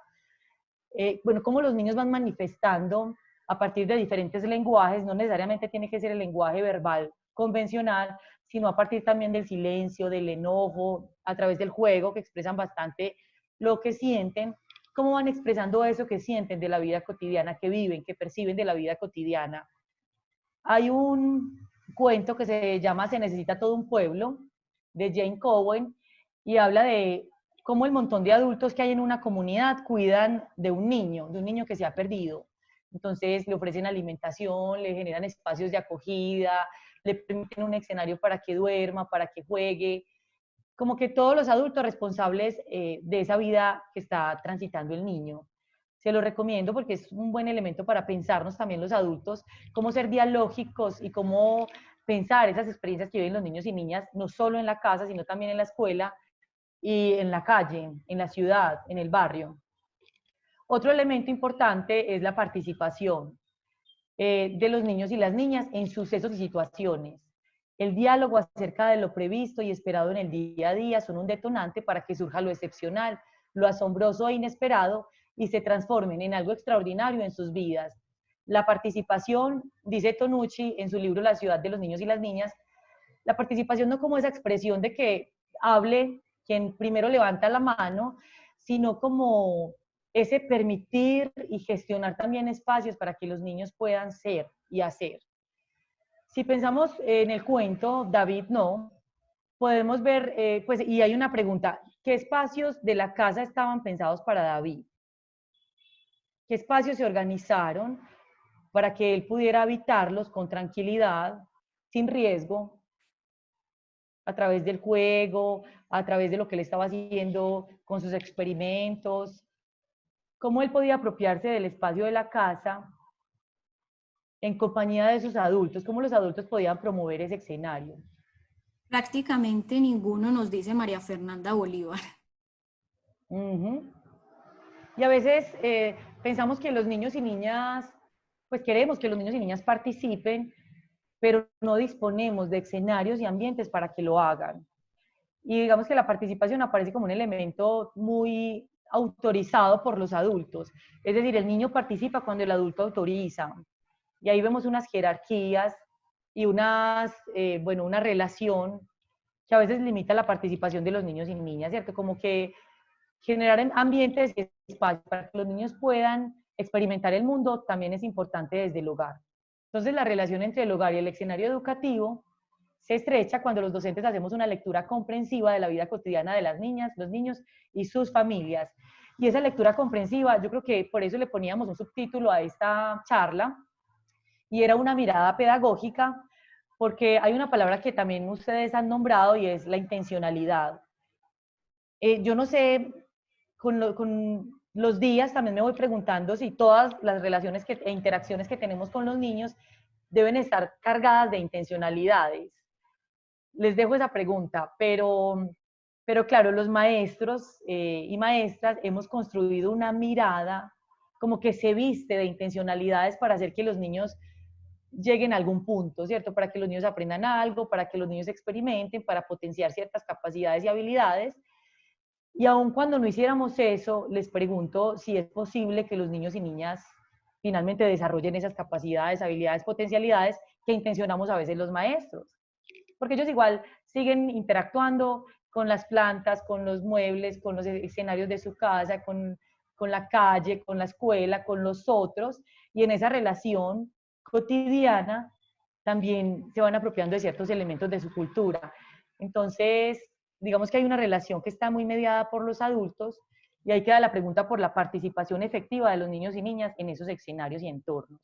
Bueno, cómo los niños van manifestando a partir de diferentes lenguajes, no necesariamente tiene que ser el lenguaje verbal convencional, sino a partir también del silencio, del enojo, a través del juego, que expresan bastante lo que sienten, cómo van expresando eso que sienten de la vida cotidiana, que viven, que perciben de la vida cotidiana. Hay un cuento que se llama Se necesita todo un pueblo, de Jane Cowen, y habla de cómo el montón de adultos que hay en una comunidad cuidan de un niño que se ha perdido. Entonces le ofrecen alimentación, le generan espacios de acogida, le permiten un escenario para que duerma, para que juegue, como que todos los adultos responsables de esa vida que está transitando el niño. Se lo recomiendo porque es un buen elemento para pensarnos también los adultos, cómo ser dialógicos y cómo pensar esas experiencias que viven los niños y niñas, no solo en la casa, sino también en la escuela y en la calle, en la ciudad, en el barrio. Otro elemento importante es la participación de los niños y las niñas en sucesos y situaciones. El diálogo acerca de lo previsto y esperado en el día a día son un detonante para que surja lo excepcional, lo asombroso e inesperado y se transformen en algo extraordinario en sus vidas. La participación, dice Tonucci en su libro La ciudad de los niños y las niñas, la participación no como esa expresión de que hable quien primero levanta la mano, sino como ese permitir y gestionar también espacios para que los niños puedan ser y hacer. Si pensamos en el cuento David No, podemos ver, pues, y hay una pregunta, ¿qué espacios de la casa estaban pensados para David? ¿Qué espacios se organizaron para que él pudiera habitarlos con tranquilidad, sin riesgo, a través del juego, a través de lo que él estaba haciendo con sus experimentos? ¿Cómo él podía apropiarse del espacio de la casa en compañía de sus adultos? ¿Cómo los adultos podían promover ese escenario? Prácticamente ninguno nos dice María Fernanda Bolívar. Uh-huh. Y a veces pensamos que los niños y niñas, pues queremos que los niños y niñas participen, pero no disponemos de escenarios y ambientes para que lo hagan. Y digamos que la participación aparece como un elemento muy autorizado por los adultos. Es decir, el niño participa cuando el adulto autoriza. Y ahí vemos unas jerarquías y bueno, una relación que a veces limita la participación de los niños y niñas, ¿cierto? Como que generar ambientes y espacios para que los niños puedan experimentar el mundo también es importante desde el hogar. Entonces, la relación entre el hogar y el escenario educativo se estrecha cuando los docentes hacemos una lectura comprensiva de la vida cotidiana de las niñas, los niños y sus familias. Y esa lectura comprensiva, yo creo que por eso le poníamos un subtítulo a esta charla, y era una mirada pedagógica, porque hay una palabra que también ustedes han nombrado y es la intencionalidad. Yo no sé, con los días también me voy preguntando si todas las relaciones e interacciones que tenemos con los niños deben estar cargadas de intencionalidades. Les dejo esa pregunta, pero claro, los maestros y maestras hemos construido una mirada como que se viste de intencionalidades para hacer que los niños lleguen a algún punto, ¿cierto? Para que los niños aprendan algo, para que los niños experimenten, para potenciar ciertas capacidades y habilidades. Y aun cuando no hiciéramos eso, les pregunto si es posible que los niños y niñas finalmente desarrollen esas capacidades, habilidades, potencialidades que intencionamos a veces los maestros. Porque ellos igual siguen interactuando con las plantas, con los muebles, con los escenarios de su casa, con la calle, con la escuela, con los otros, y en esa relación cotidiana también se van apropiando de ciertos elementos de su cultura. Entonces, digamos que hay una relación que está muy mediada por los adultos, y ahí queda la pregunta por la participación efectiva de los niños y niñas en esos escenarios y entornos.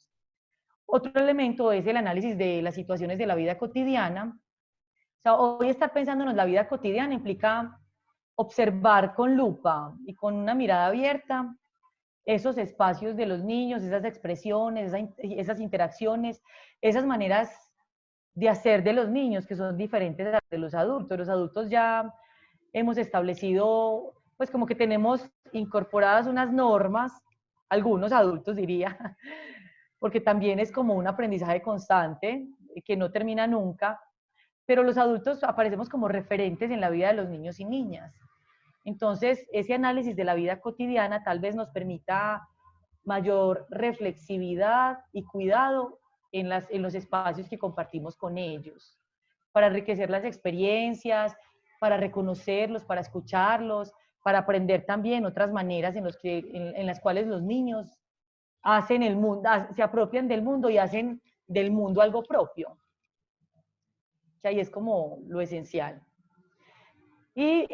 Otro elemento es el análisis de las situaciones de la vida cotidiana. O sea, hoy estar pensándonos la vida cotidiana implica observar con lupa y con una mirada abierta esos espacios de los niños, esas expresiones, esas interacciones, esas maneras de hacer de los niños que son diferentes a de los adultos. Los adultos ya hemos establecido, pues como que tenemos incorporadas unas normas, algunos adultos diría, porque también es como un aprendizaje constante que no termina nunca, pero los adultos aparecemos como referentes en la vida de los niños y niñas. Entonces, ese análisis de la vida cotidiana tal vez nos permita mayor reflexividad y cuidado en los espacios que compartimos con ellos, para enriquecer las experiencias, para reconocerlos, para escucharlos, para aprender también otras maneras en las cuales los niños hacen el mundo, se apropian del mundo y hacen del mundo algo propio. Que ahí es como lo esencial. Y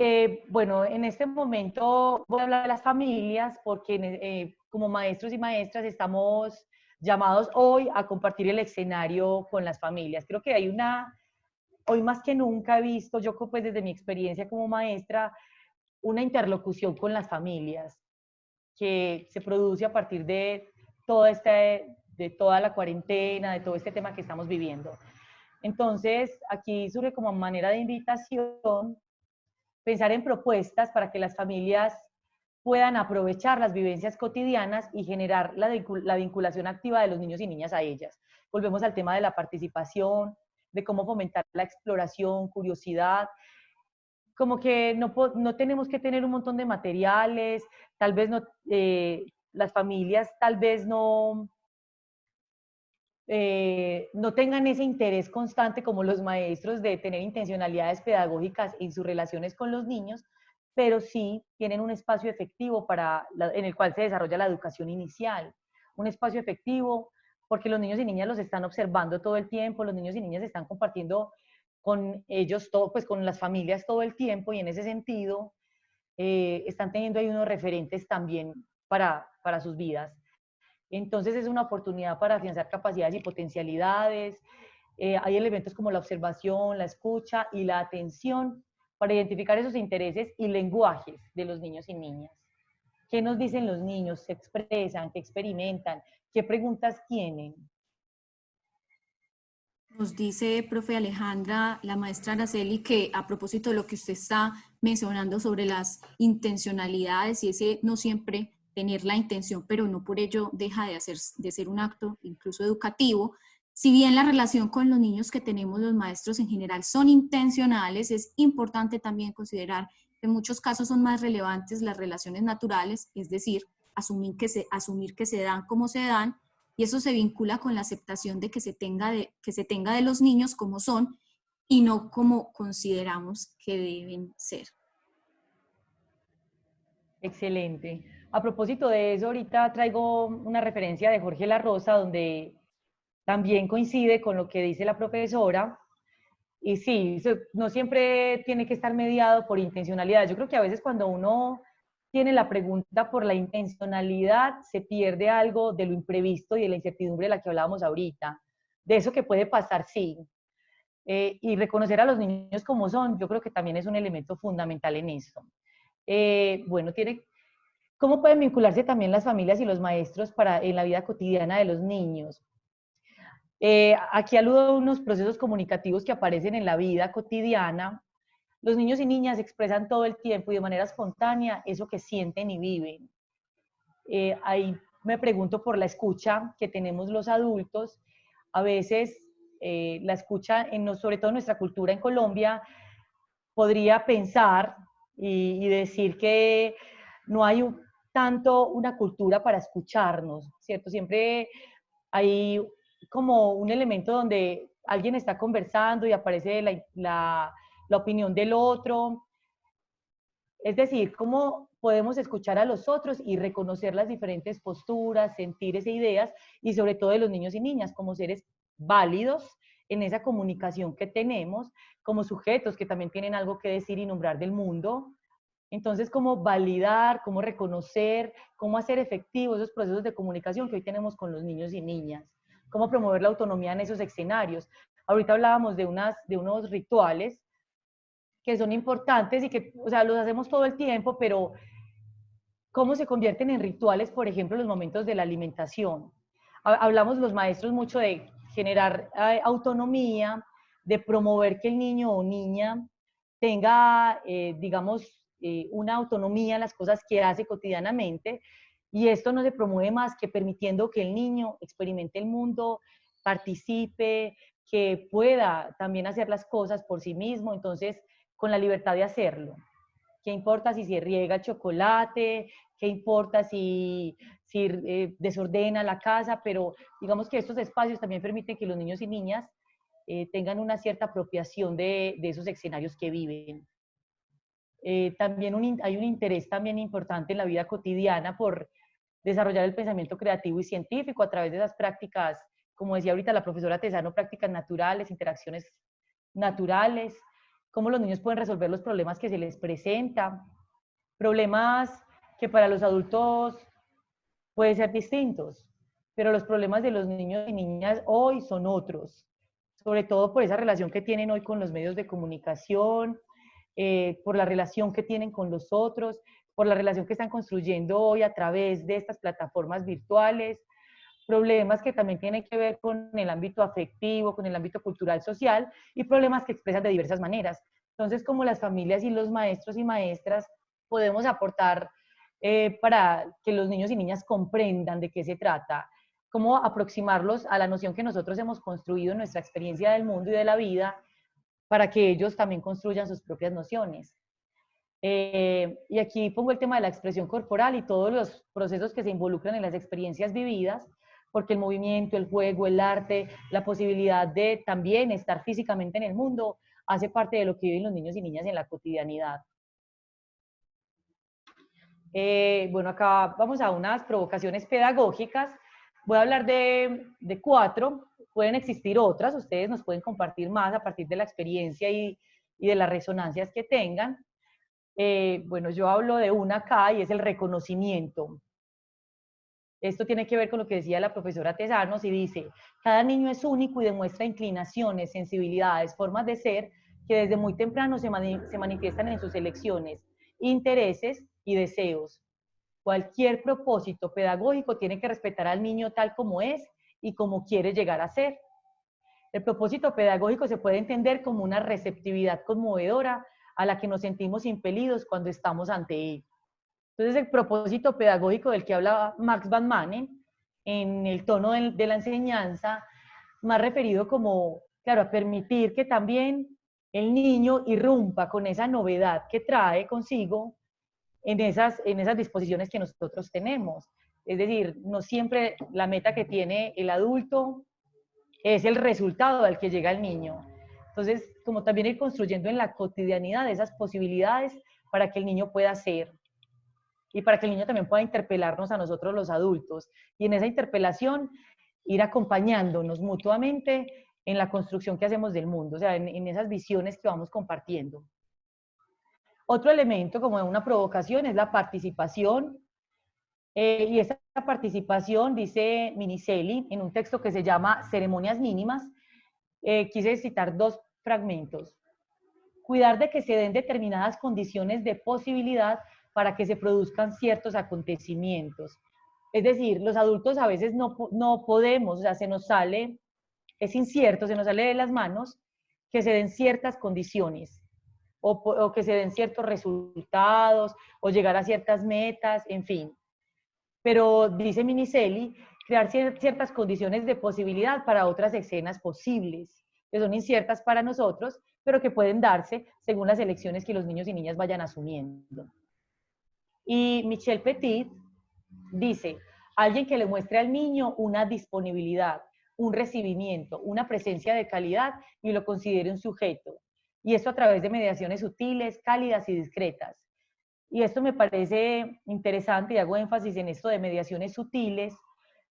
bueno, en este momento voy a hablar de las familias porque como maestros y maestras estamos llamados hoy a compartir el escenario con las familias. Creo que hoy más que nunca he visto, yo pues desde mi experiencia como maestra, una interlocución con las familias que se produce a partir de de toda la cuarentena, de todo este tema que estamos viviendo. Entonces, aquí surge como manera de invitación pensar en propuestas para que las familias puedan aprovechar las vivencias cotidianas y generar la vinculación activa de los niños y niñas a ellas. Volvemos al tema de la participación, de cómo fomentar la exploración, curiosidad, como que no tenemos que tener un montón de materiales, tal vez no, las familias tal vez no tengan ese interés constante como los maestros de tener intencionalidades pedagógicas en sus relaciones con los niños, pero sí tienen un espacio efectivo en el cual se desarrolla la educación inicial, un espacio efectivo porque los niños y niñas los están observando todo el tiempo, los niños y niñas están compartiendo con ellos, todo, pues con las familias todo el tiempo, y en ese sentido están teniendo ahí unos referentes también para sus vidas. Entonces es una oportunidad para afianzar capacidades y potencialidades. Hay elementos como la observación, la escucha y la atención para identificar esos intereses y lenguajes de los niños y niñas. ¿Qué nos dicen los niños? ¿Se expresan? ¿Qué experimentan? ¿Qué preguntas tienen? Nos dice, profe Alejandra, la maestra Araceli, que a propósito de lo que usted está mencionando sobre las intencionalidades y ese no siempre tener la intención, pero no por ello deja de ser un acto incluso educativo. Si bien la relación con los niños que tenemos los maestros en general son intencionales, es importante también considerar que en muchos casos son más relevantes las relaciones naturales, es decir, asumir que se dan como se dan, y eso se vincula con la aceptación de que se tenga de los niños como son y no como consideramos que deben ser. Excelente. A propósito de eso, ahorita traigo una referencia de Jorge La Rosa, donde también coincide con lo que dice la profesora. Y sí, no siempre tiene que estar mediado por intencionalidad. Yo creo que a veces cuando uno tiene la pregunta por la intencionalidad, se pierde algo de lo imprevisto y de la incertidumbre de la que hablábamos ahorita. De eso que puede pasar, sí. Y reconocer a los niños como son, yo creo que también es un elemento fundamental en esto. Bueno, ¿cómo pueden vincularse también las familias y los maestros en la vida cotidiana de los niños? Aquí aludo a unos procesos comunicativos que aparecen en la vida cotidiana. Los niños y niñas expresan todo el tiempo y de manera espontánea eso que sienten y viven. Ahí me pregunto por la escucha que tenemos los adultos. A veces la escucha, sobre todo en nuestra cultura en Colombia, podría pensar y decir que no hay tanto una cultura para escucharnos, ¿cierto? Siempre hay como un elemento donde alguien está conversando y aparece la opinión del otro. Es decir, cómo podemos escuchar a los otros y reconocer las diferentes posturas, sentires e ideas, y sobre todo de los niños y niñas como seres válidos en esa comunicación que tenemos, como sujetos que también tienen algo que decir y nombrar del mundo. Entonces, cómo validar, cómo reconocer, cómo hacer efectivos esos procesos de comunicación que hoy tenemos con los niños y niñas, cómo promover la autonomía en esos escenarios. Ahorita hablábamos de unos rituales que son importantes y que, o sea, los hacemos todo el tiempo, pero cómo se convierten en rituales, por ejemplo, los momentos de la alimentación. Hablamos los maestros mucho de generar autonomía, de promover que el niño o niña tenga, digamos, una autonomía en las cosas que hace cotidianamente, y esto no se promueve más que permitiendo que el niño experimente el mundo, participe, que pueda también hacer las cosas por sí mismo, entonces con la libertad de hacerlo. ¿Qué importa si se riega el chocolate? ¿Qué importa si desordena la casa? Pero digamos que estos espacios también permiten que los niños y niñas tengan una cierta apropiación de esos escenarios que viven. También hay un interés también importante en la vida cotidiana por desarrollar el pensamiento creativo y científico a través de esas prácticas, como decía ahorita la profesora Tesano, prácticas naturales, interacciones naturales, cómo los niños pueden resolver los problemas que se les presentan, problemas que para los adultos pueden ser distintos, pero los problemas de los niños y niñas hoy son otros, sobre todo por esa relación que tienen hoy con los medios de comunicación, por la relación que tienen con los otros, por la relación que están construyendo hoy a través de estas plataformas virtuales, problemas que también tienen que ver con el ámbito afectivo, con el ámbito cultural, social, y problemas que expresan de diversas maneras. Entonces, como las familias y los maestros y maestras podemos aportar para que los niños y niñas comprendan de qué se trata, cómo aproximarlos a la noción que nosotros hemos construido en nuestra experiencia del mundo y de la vida, para que ellos también construyan sus propias nociones. Y aquí pongo el tema de la expresión corporal y todos los procesos que se involucran en las experiencias vividas, porque el movimiento, el juego, el arte, la posibilidad de también estar físicamente en el mundo, hace parte de lo que viven los niños y niñas en la cotidianidad. Bueno, acá vamos a unas provocaciones pedagógicas. Voy a hablar de 4. pueden existir otras, ustedes nos pueden compartir más a partir de la experiencia y de las resonancias que tengan. Bueno, yo hablo de una acá y es el reconocimiento. Esto tiene que ver con lo que decía la profesora Tesanos y dice, cada niño es único y demuestra inclinaciones, sensibilidades, formas de ser que desde muy temprano se manifiestan en sus elecciones, intereses y deseos. Cualquier propósito pedagógico tiene que respetar al niño tal como es y como quiere llegar a ser. El propósito pedagógico se puede entender como una receptividad conmovedora a la que nos sentimos impelidos cuando estamos ante él. Entonces, el propósito pedagógico del que hablaba Max Van Manen, en el tono de la enseñanza, más referido como, claro, a permitir que también el niño irrumpa con esa novedad que trae consigo en esas disposiciones que nosotros tenemos. Es decir, no siempre la meta que tiene el adulto es el resultado al que llega el niño. Entonces, como también ir construyendo en la cotidianidad esas posibilidades para que el niño pueda ser y para que el niño también pueda interpelarnos a nosotros los adultos. Y en esa interpelación ir acompañándonos mutuamente en la construcción que hacemos del mundo, o sea, en esas visiones que vamos compartiendo. Otro elemento como una provocación es la participación. Y esa participación, dice Minicelli, en un texto que se llama Ceremonias Mínimas, quise citar dos fragmentos. Cuidar de que se den determinadas condiciones de posibilidad para que se produzcan ciertos acontecimientos. Es decir, los adultos a veces no podemos, o sea, se nos sale, es incierto, se nos sale de las manos que se den ciertas condiciones o que se den ciertos resultados o llegar a ciertas metas, en fin. Pero dice Minicelli, crear ciertas condiciones de posibilidad para otras escenas posibles, que son inciertas para nosotros, pero que pueden darse según las elecciones que los niños y niñas vayan asumiendo. Y Michel Petit dice, alguien que le muestre al niño una disponibilidad, un recibimiento, una presencia de calidad y lo considere un sujeto. Y esto a través de mediaciones sutiles, cálidas y discretas. Y esto me parece interesante y hago énfasis en esto de mediaciones sutiles,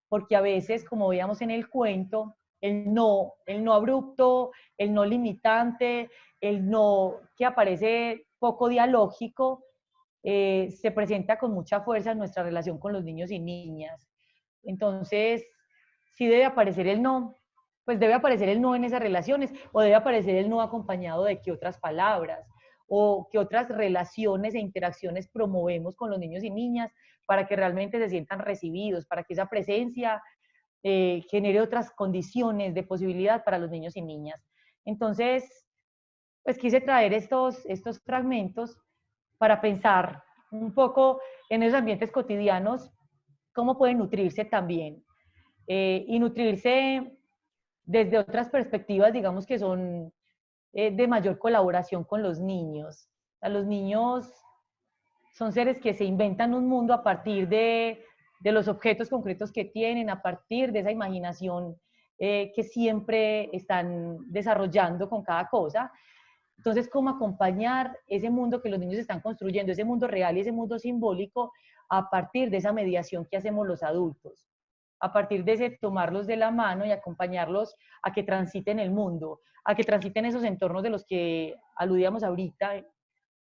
porque a veces, como veíamos en el cuento, el no abrupto, el no limitante, el no que aparece poco dialógico, se presenta con mucha fuerza en nuestra relación con los niños y niñas. Entonces, si debe aparecer el no, pues debe aparecer el no en esas relaciones, o debe aparecer el no acompañado de qué otras palabras, o qué otras relaciones e interacciones promovemos con los niños y niñas para que realmente se sientan recibidos, para que esa presencia genere otras condiciones de posibilidad para los niños y niñas. Entonces, pues quise traer estos fragmentos para pensar un poco en esos ambientes cotidianos, cómo pueden nutrirse también. Y nutrirse desde otras perspectivas, digamos que son de mayor colaboración con los niños. Los niños son seres que se inventan un mundo a partir de los objetos concretos que tienen, a partir de esa imaginación que siempre están desarrollando con cada cosa. Entonces, ¿cómo acompañar ese mundo que los niños están construyendo, ese mundo real y ese mundo simbólico, a partir de esa mediación que hacemos los adultos? A partir de ese tomarlos de la mano y acompañarlos a que transiten el mundo, a que transiten esos entornos de los que aludíamos ahorita,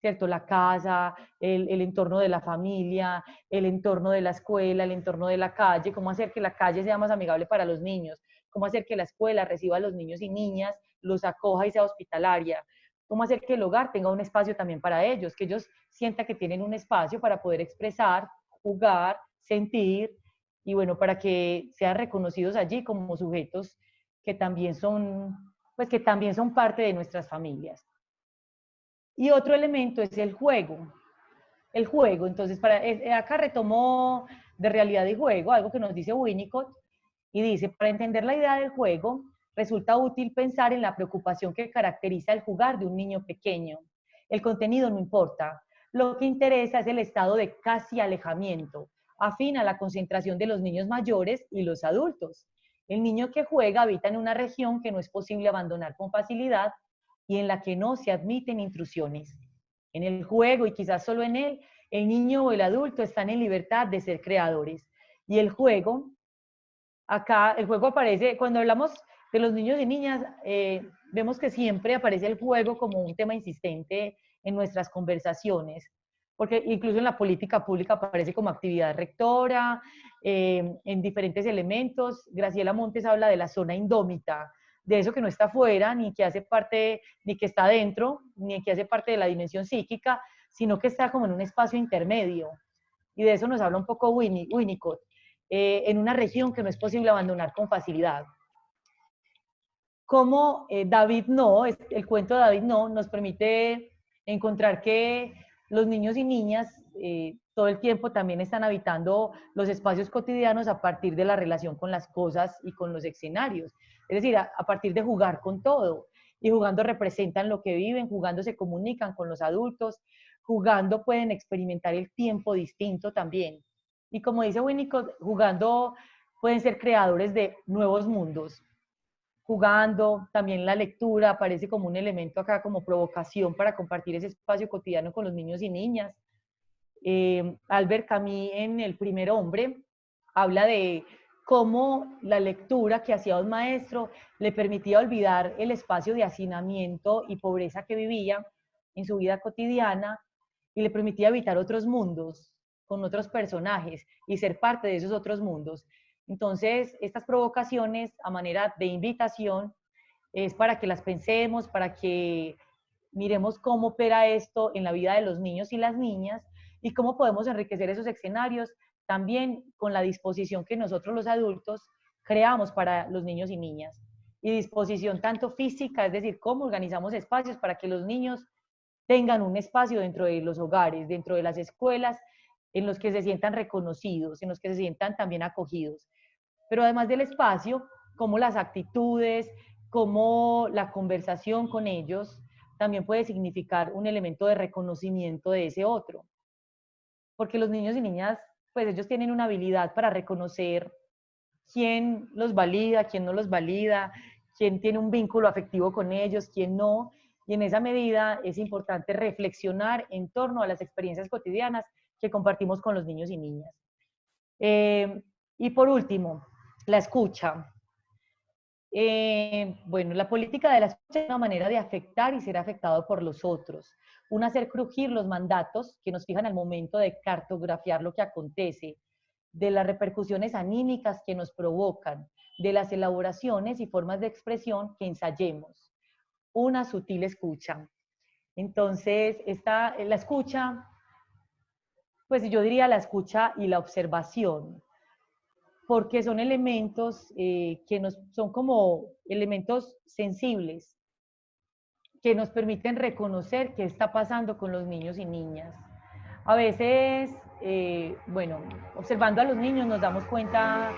¿cierto? La casa, el entorno de la familia, el entorno de la escuela, el entorno de la calle, cómo hacer que la calle sea más amigable para los niños, cómo hacer que la escuela reciba a los niños y niñas, los acoja y sea hospitalaria, cómo hacer que el hogar tenga un espacio también para ellos, que ellos sientan que tienen un espacio para poder expresar, jugar, sentir, y bueno, para que sean reconocidos allí como sujetos que también son, pues que también son parte de nuestras familias. Y otro elemento es el juego. El juego, entonces, acá retomó de realidad y juego, algo que nos dice Winnicott, y dice, para entender la idea del juego, resulta útil pensar en la preocupación que caracteriza el jugar de un niño pequeño. El contenido no importa, lo que interesa es el estado de casi alejamiento, afín a la concentración de los niños mayores y los adultos. El niño que juega habita en una región que no es posible abandonar con facilidad y en la que no se admiten intrusiones. En el juego, y quizás solo en él, el niño o el adulto están en libertad de ser creadores. Y el juego, acá, el juego aparece, cuando hablamos de los niños y niñas, vemos que siempre aparece el juego como un tema insistente en nuestras conversaciones, porque incluso en la política pública aparece como actividad rectora, en diferentes elementos. Graciela Montes habla de la zona indómita, de eso que no está afuera, ni que hace parte, ni que está dentro, ni que hace parte de la dimensión psíquica, sino que está como en un espacio intermedio. Y de eso nos habla un poco Winnicott, en una región que no es posible abandonar con facilidad. Como David No, el cuento de David No, nos permite encontrar que los niños y niñas todo el tiempo también están habitando los espacios cotidianos a partir de la relación con las cosas y con los escenarios. Es decir, a partir de jugar con todo. Y jugando representan lo que viven, jugando se comunican con los adultos, jugando pueden experimentar el tiempo distinto también. Y como dice Winnicott, jugando pueden ser creadores de nuevos mundos. Jugando, también la lectura aparece como un elemento acá, como provocación para compartir ese espacio cotidiano con los niños y niñas. Albert Camus en El primer hombre habla de cómo la lectura que hacía un maestro le permitía olvidar el espacio de hacinamiento y pobreza que vivía en su vida cotidiana y le permitía habitar otros mundos con otros personajes y ser parte de esos otros mundos. Entonces, estas provocaciones a manera de invitación es para que las pensemos, para que miremos cómo opera esto en la vida de los niños y las niñas y cómo podemos enriquecer esos escenarios también con la disposición que nosotros los adultos creamos para los niños y niñas. Y disposición tanto física, es decir, cómo organizamos espacios para que los niños tengan un espacio dentro de los hogares, dentro de las escuelas, en los que se sientan reconocidos, en los que se sientan también acogidos. Pero además del espacio, como las actitudes, como la conversación con ellos, también puede significar un elemento de reconocimiento de ese otro. Porque los niños y niñas, pues ellos tienen una habilidad para reconocer quién los valida, quién no los valida, quién tiene un vínculo afectivo con ellos, quién no. Y en esa medida es importante reflexionar en torno a las experiencias cotidianas que compartimos con los niños y niñas. Y por último, la escucha. Bueno, la política de la escucha es una manera de afectar y ser afectado por los otros. Un hacer crujir los mandatos que nos fijan al momento de cartografiar lo que acontece, de las repercusiones anímicas que nos provocan, de las elaboraciones y formas de expresión que ensayemos. Una sutil escucha. Entonces, la escucha, pues yo diría la escucha y la observación, porque son elementos son como elementos sensibles que nos permiten reconocer qué está pasando con los niños y niñas. A veces, bueno, observando a los niños nos damos cuenta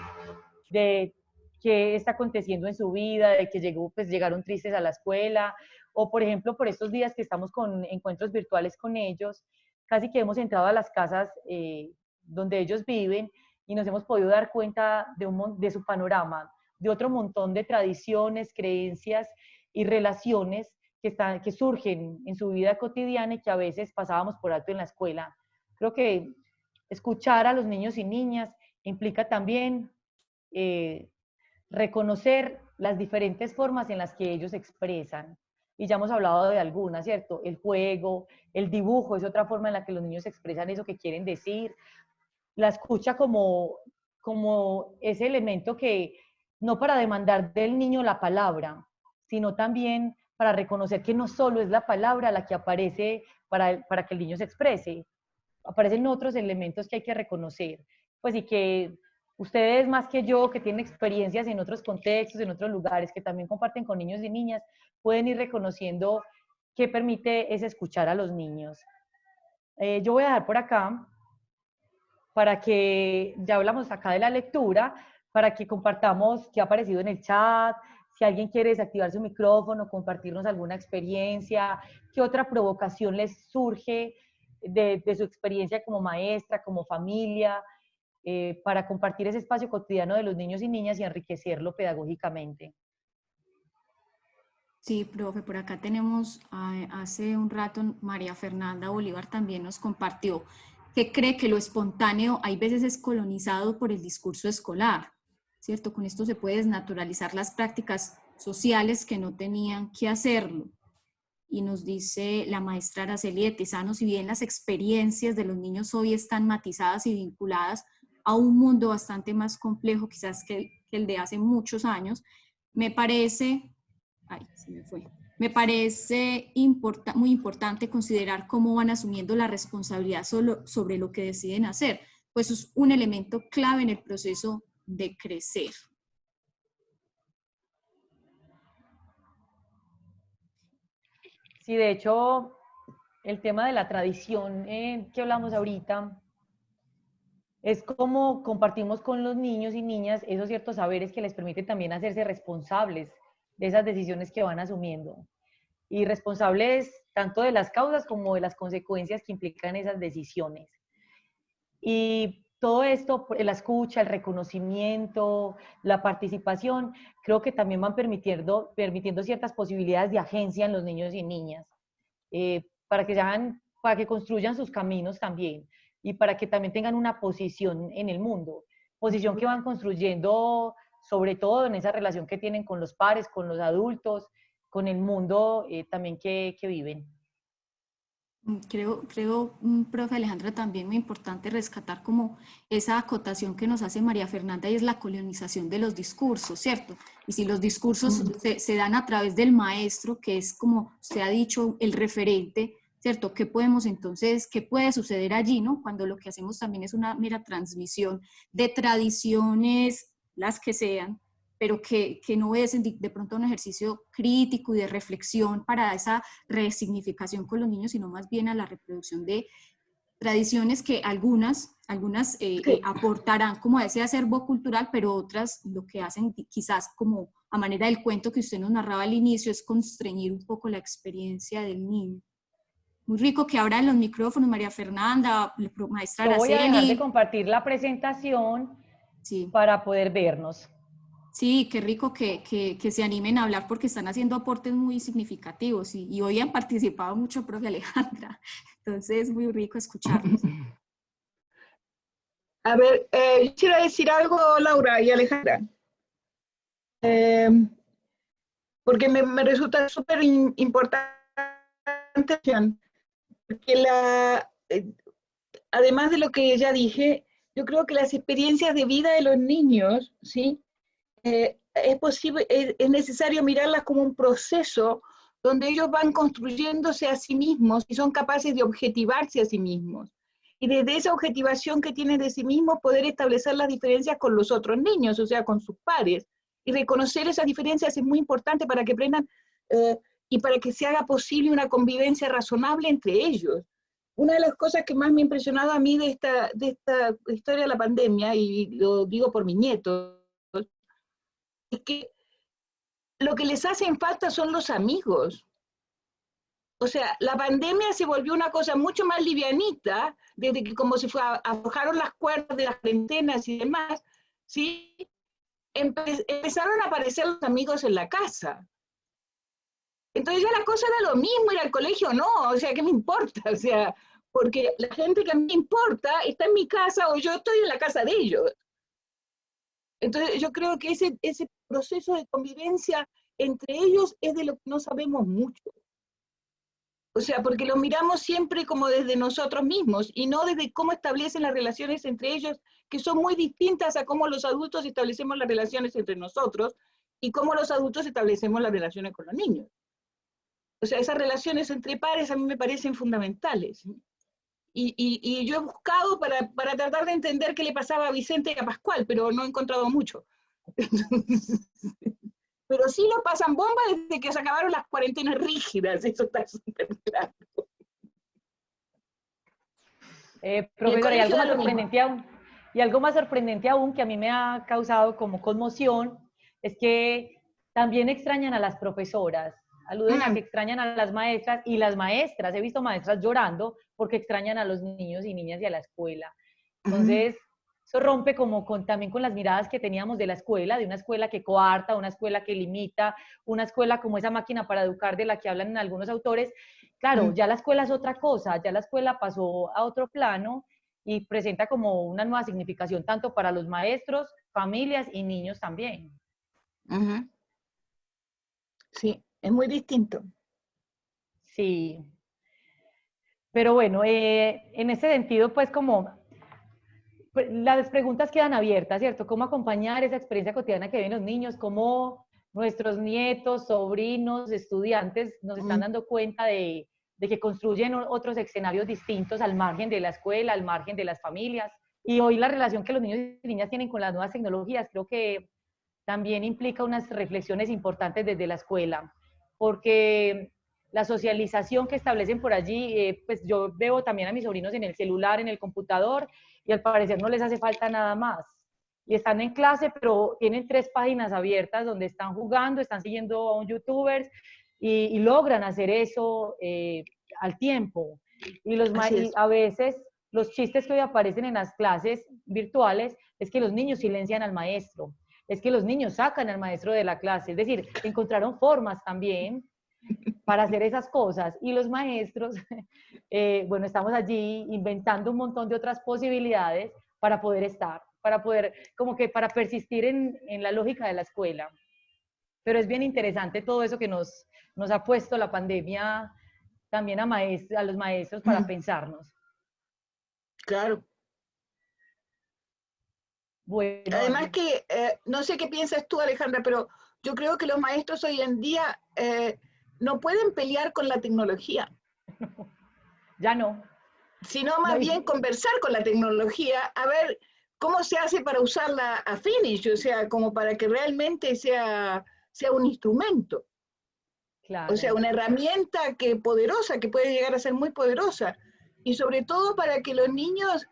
de qué está aconteciendo en su vida, de que llegaron tristes a la escuela, o por ejemplo, por estos días que estamos con encuentros virtuales con ellos, casi que hemos entrado a las casas donde ellos viven y nos hemos podido dar cuenta de su panorama, de otro montón de tradiciones, creencias y relaciones que surgen en su vida cotidiana y que a veces pasábamos por alto en la escuela. Creo que escuchar a los niños y niñas implica también reconocer las diferentes formas en las que ellos expresan. Y ya hemos hablado de algunas, ¿cierto? El juego, el dibujo es otra forma en la que los niños expresan eso que quieren decir. La escucha como ese elemento que no para demandar del niño la palabra, sino también para reconocer que no solo es la palabra la que aparece para que el niño se exprese, aparecen otros elementos que hay que reconocer, pues y que ustedes más que yo, que tienen experiencias en otros contextos, en otros lugares, que también comparten con niños y niñas, pueden ir reconociendo qué permite es escuchar a los niños. Yo voy a dejar por acá, para que, ya hablamos acá de la lectura, para que compartamos qué ha aparecido en el chat, si alguien quiere desactivar su micrófono, compartirnos alguna experiencia, qué otra provocación les surge de su experiencia como maestra, como familia, para compartir ese espacio cotidiano de los niños y niñas y enriquecerlo pedagógicamente. Sí, profe, por acá tenemos, hace un rato María Fernanda Bolívar también nos compartió que cree que lo espontáneo hay veces es colonizado por el discurso escolar, ¿cierto? Con esto se puede desnaturalizar las prácticas sociales que no tenían que hacerlo. Y nos dice la maestra Araceli de Tesano, si bien las experiencias de los niños hoy están matizadas y vinculadas a un mundo bastante más complejo quizás que el de hace muchos años, me parece, me parece muy importante considerar cómo van asumiendo la responsabilidad sobre lo que deciden hacer, pues es un elemento clave en el proceso de crecer. Sí, de hecho, el tema de la tradición que hablamos ahorita es como compartimos con los niños y niñas esos ciertos saberes que les permiten también hacerse responsables de esas decisiones que van asumiendo. Y responsables tanto de las causas como de las consecuencias que implican esas decisiones. Y todo esto, la escucha, el reconocimiento, la participación, creo que también van permitiendo ciertas posibilidades de agencia en los niños y niñas, para que construyan sus caminos también y para que también tengan una posición en el mundo, posición que van construyendo sobre todo en esa relación que tienen con los pares, con los adultos, con el mundo también que viven. Creo, profe Alejandra, también muy importante rescatar como esa acotación que nos hace María Fernanda y es la colonización de los discursos, ¿cierto? Y si los discursos se dan a través del maestro, que es como usted ha dicho, el referente, ¿cierto? ¿Qué podemos entonces, qué puede suceder allí, ¿no? Cuando lo que hacemos también es una mera transmisión de tradiciones, las que sean, pero que no obedecen de pronto a un ejercicio crítico y de reflexión para esa resignificación con los niños, sino más bien a la reproducción de tradiciones que algunas aportarán como a ese acervo cultural, pero otras lo que hacen quizás como a manera del cuento que usted nos narraba al inicio es constreñir un poco la experiencia del niño. Muy rico que abran los micrófonos, María Fernanda, maestra Yo voy a dejar de Araceli. compartir la presentación Sí. para poder vernos. Sí, qué rico que se animen a hablar porque están haciendo aportes muy significativos y hoy han participado mucho, profe Alejandra. Entonces, muy rico escucharlos. A ver, quisiera decir algo, Laura y Alejandra, porque me resulta súper importante, porque además de lo que ya dije, yo creo que las experiencias de vida de los niños, ¿sí? Es necesario mirarlas como un proceso donde ellos van construyéndose a sí mismos y son capaces de objetivarse a sí mismos. Y desde esa objetivación que tienen de sí mismos, poder establecer las diferencias con los otros niños, o sea, con sus pares. Y reconocer esas diferencias es muy importante para que aprendan y para que se haga posible una convivencia razonable entre ellos. Una de las cosas que más me ha impresionado a mí de esta historia de la pandemia, y lo digo por mis nietos, es que lo que les hacen falta son los amigos. O sea, la pandemia se volvió una cosa mucho más livianita, desde que como se aflojaron las cuerdas de las cuarentenas y demás, ¿sí? Empezaron a aparecer los amigos en la casa. Entonces ya la cosa era lo mismo, ir al colegio no, o sea, ¿qué me importa? O sea, porque la gente que a mí me importa está en mi casa o yo estoy en la casa de ellos. Entonces yo creo que ese proceso de convivencia entre ellos es de lo que no sabemos mucho. O sea, porque lo miramos siempre como desde nosotros mismos y no desde cómo establecen las relaciones entre ellos, que son muy distintas a cómo los adultos establecemos las relaciones entre nosotros y cómo los adultos establecemos las relaciones con los niños. O sea, esas relaciones entre pares a mí me parecen fundamentales. Y yo he buscado para tratar de entender qué le pasaba a Vicente y a Pascual, pero no he encontrado mucho. Pero sí lo pasan bomba desde que se acabaron las cuarentenas rígidas, eso está súper claro. Profesora, y algo más sorprendente aún que a mí me ha causado como conmoción es que también extrañan a las profesoras, aluden a que extrañan a las maestras y las maestras, he visto maestras llorando porque extrañan a los niños y niñas y a la escuela. Entonces, eso rompe como también con las miradas que teníamos de la escuela, de una escuela que coarta, una escuela que limita, una escuela como esa máquina para educar de la que hablan en algunos autores. Claro, ya la escuela es otra cosa, ya la escuela pasó a otro plano y presenta como una nueva significación tanto para los maestros, familias y niños también. Sí, es muy distinto. Sí. Pero bueno, en ese sentido, pues como las preguntas quedan abiertas, ¿cierto? ¿Cómo acompañar esa experiencia cotidiana que viven los niños? ¿Cómo nuestros nietos, sobrinos, estudiantes nos están dando cuenta de que construyen otros escenarios distintos al margen de la escuela, al margen de las familias? Y hoy la relación que los niños y niñas tienen con las nuevas tecnologías creo que también implica unas reflexiones importantes desde la escuela, porque la socialización que establecen por allí, pues yo veo también a mis sobrinos en el celular, en el computador, y al parecer no les hace falta nada más. Y están en clase, pero tienen 3 páginas abiertas donde están jugando, están siguiendo a un youtuber y logran hacer eso al tiempo. Y a veces los chistes que hoy aparecen en las clases virtuales es que los niños silencian al maestro, es que los niños sacan al maestro de la clase, es decir, encontraron formas también para hacer esas cosas y los maestros, bueno, estamos allí inventando un montón de otras posibilidades para poder estar, para poder, como que para persistir en la lógica de la escuela. Pero es bien interesante todo eso que nos ha puesto la pandemia también a los maestros para pensarnos. Claro. Bueno, Además que, no sé qué piensas tú, Alejandra, pero yo creo que los maestros hoy en día no pueden pelear con la tecnología, ya no. sino No, más bien conversar con la tecnología, a ver cómo se hace para usarla a finish, o sea, como para que realmente sea un instrumento, o sea, claro. una herramienta poderosa, que puede llegar a ser muy poderosa, y sobre todo para que los niños,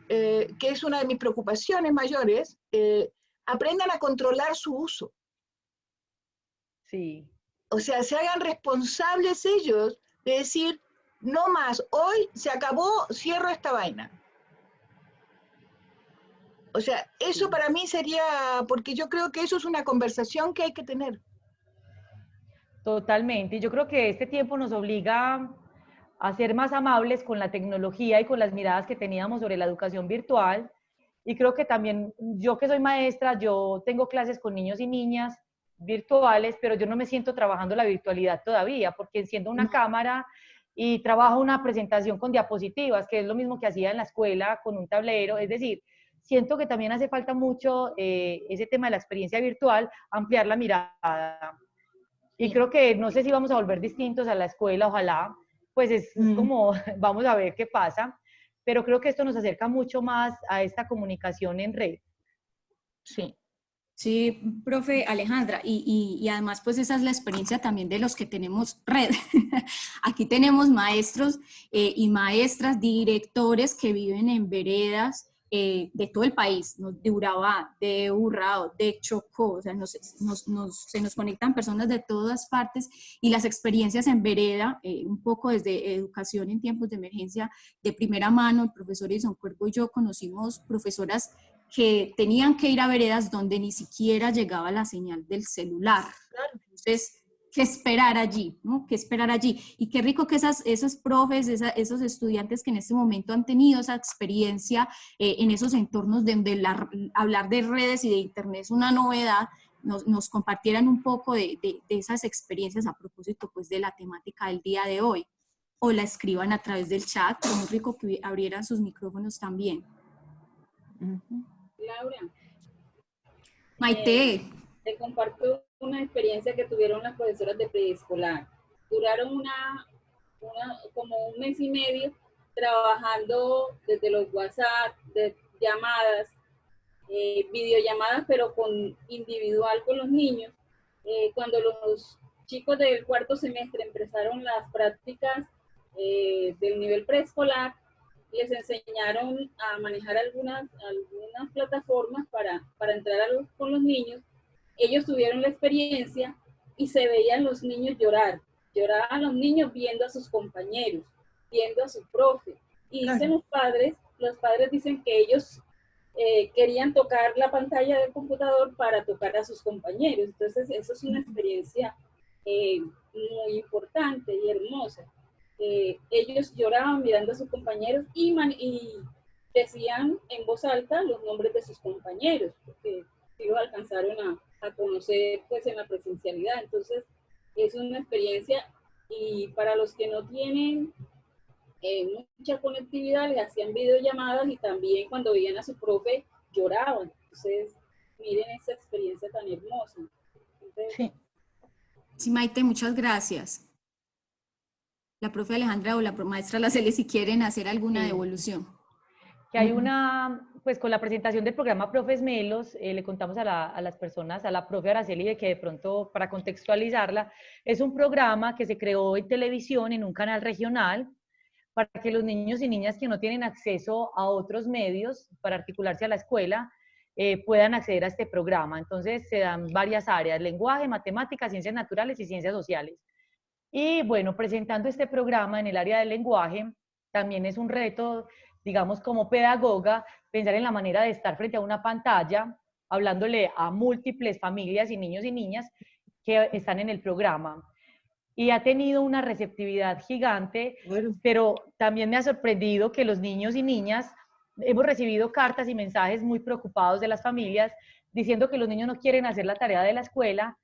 que es una de mis preocupaciones mayores, aprendan a controlar su uso. Sí. O sea, se hagan responsables ellos de decir, no más, hoy se acabó, cierro esta vaina. O sea, eso Sí. para mí sería, porque yo creo que eso es una conversación que hay que tener. Totalmente. Y yo creo que este tiempo nos obliga a ser más amables con la tecnología y con las miradas que teníamos sobre la educación virtual. Y creo que también yo que soy maestra, yo tengo clases con niños y niñas virtuales, pero yo no me siento trabajando la virtualidad todavía, porque enciendo una cámara y trabajo una presentación con diapositivas, que es lo mismo que hacía en la escuela con un tablero. Es decir, siento que también hace falta mucho ese tema de la experiencia virtual, ampliar la mirada. Y creo que no sé si vamos a volver distintos a la escuela, ojalá, pues es como, vamos a ver qué pasa, pero creo que esto nos acerca mucho más a esta comunicación en red. Sí. Sí, profe Alejandra, y además pues esa es la experiencia también de los que tenemos red. Aquí tenemos maestros y maestras, directores que viven en veredas de todo el país, ¿no? De Urabá, de Urrao, de Chocó, o sea, se nos conectan personas de todas partes y las experiencias en vereda, un poco desde educación en tiempos de emergencia, de primera mano, el profesor Edison Cuervo y yo conocimos profesoras que tenían que ir a veredas donde ni siquiera llegaba la señal del celular. Entonces, ¿qué esperar allí? ¿No? ¿Qué esperar allí? Y qué rico que esos profes, esos estudiantes que en este momento han tenido esa experiencia en esos entornos donde hablar de redes y de internet es una novedad, nos compartieran un poco de esas experiencias a propósito pues, de la temática del día de hoy. O la escriban a través del chat, muy rico que abrieran sus micrófonos también. Laura, Maite. te comparto una experiencia que tuvieron las profesoras de preescolar. Duraron como un mes y medio trabajando desde los WhatsApp, de llamadas, videollamadas, pero individual con los niños. Cuando los chicos del cuarto semestre empezaron las prácticas del nivel preescolar, les enseñaron a manejar algunas plataformas para entrar con los niños. Ellos tuvieron la experiencia y se veían los niños llorar. Lloraban los niños viendo a sus compañeros, viendo a su profe. Y dicen los padres dicen que ellos querían tocar la pantalla del computador para tocar a sus compañeros. Entonces, eso es una experiencia muy importante y hermosa. Ellos lloraban mirando a sus compañeros y decían en voz alta los nombres de sus compañeros, porque sí los alcanzaron a conocer pues en la presencialidad. Entonces, es una experiencia, y para los que no tienen mucha conectividad, les hacían videollamadas y también cuando veían a su profe lloraban. Entonces, miren esa experiencia tan hermosa. Entonces, Sí. Sí, Maite, muchas gracias. La profe Alejandra o la maestra Lacele, si quieren hacer alguna Sí. devolución. Que hay una, pues con la presentación del programa Profes Melos, le contamos a las personas, a la profe Araceli, de que de pronto, para contextualizarla, es un programa que se creó en televisión, en un canal regional, para que los niños y niñas que no tienen acceso a otros medios para articularse a la escuela, puedan acceder a este programa. Entonces se dan varias áreas: lenguaje, matemáticas, ciencias naturales y ciencias sociales. Y bueno, presentando este programa en el área del lenguaje, también es un reto, digamos, como pedagoga, pensar en la manera de estar frente a una pantalla, hablándole a múltiples familias y niños y niñas que están en el programa. Y ha tenido una receptividad gigante, Bueno. pero también me ha sorprendido que los niños y niñas, hemos recibido cartas y mensajes muy preocupados de las familias diciendo que los niños no quieren hacer la tarea de la escuela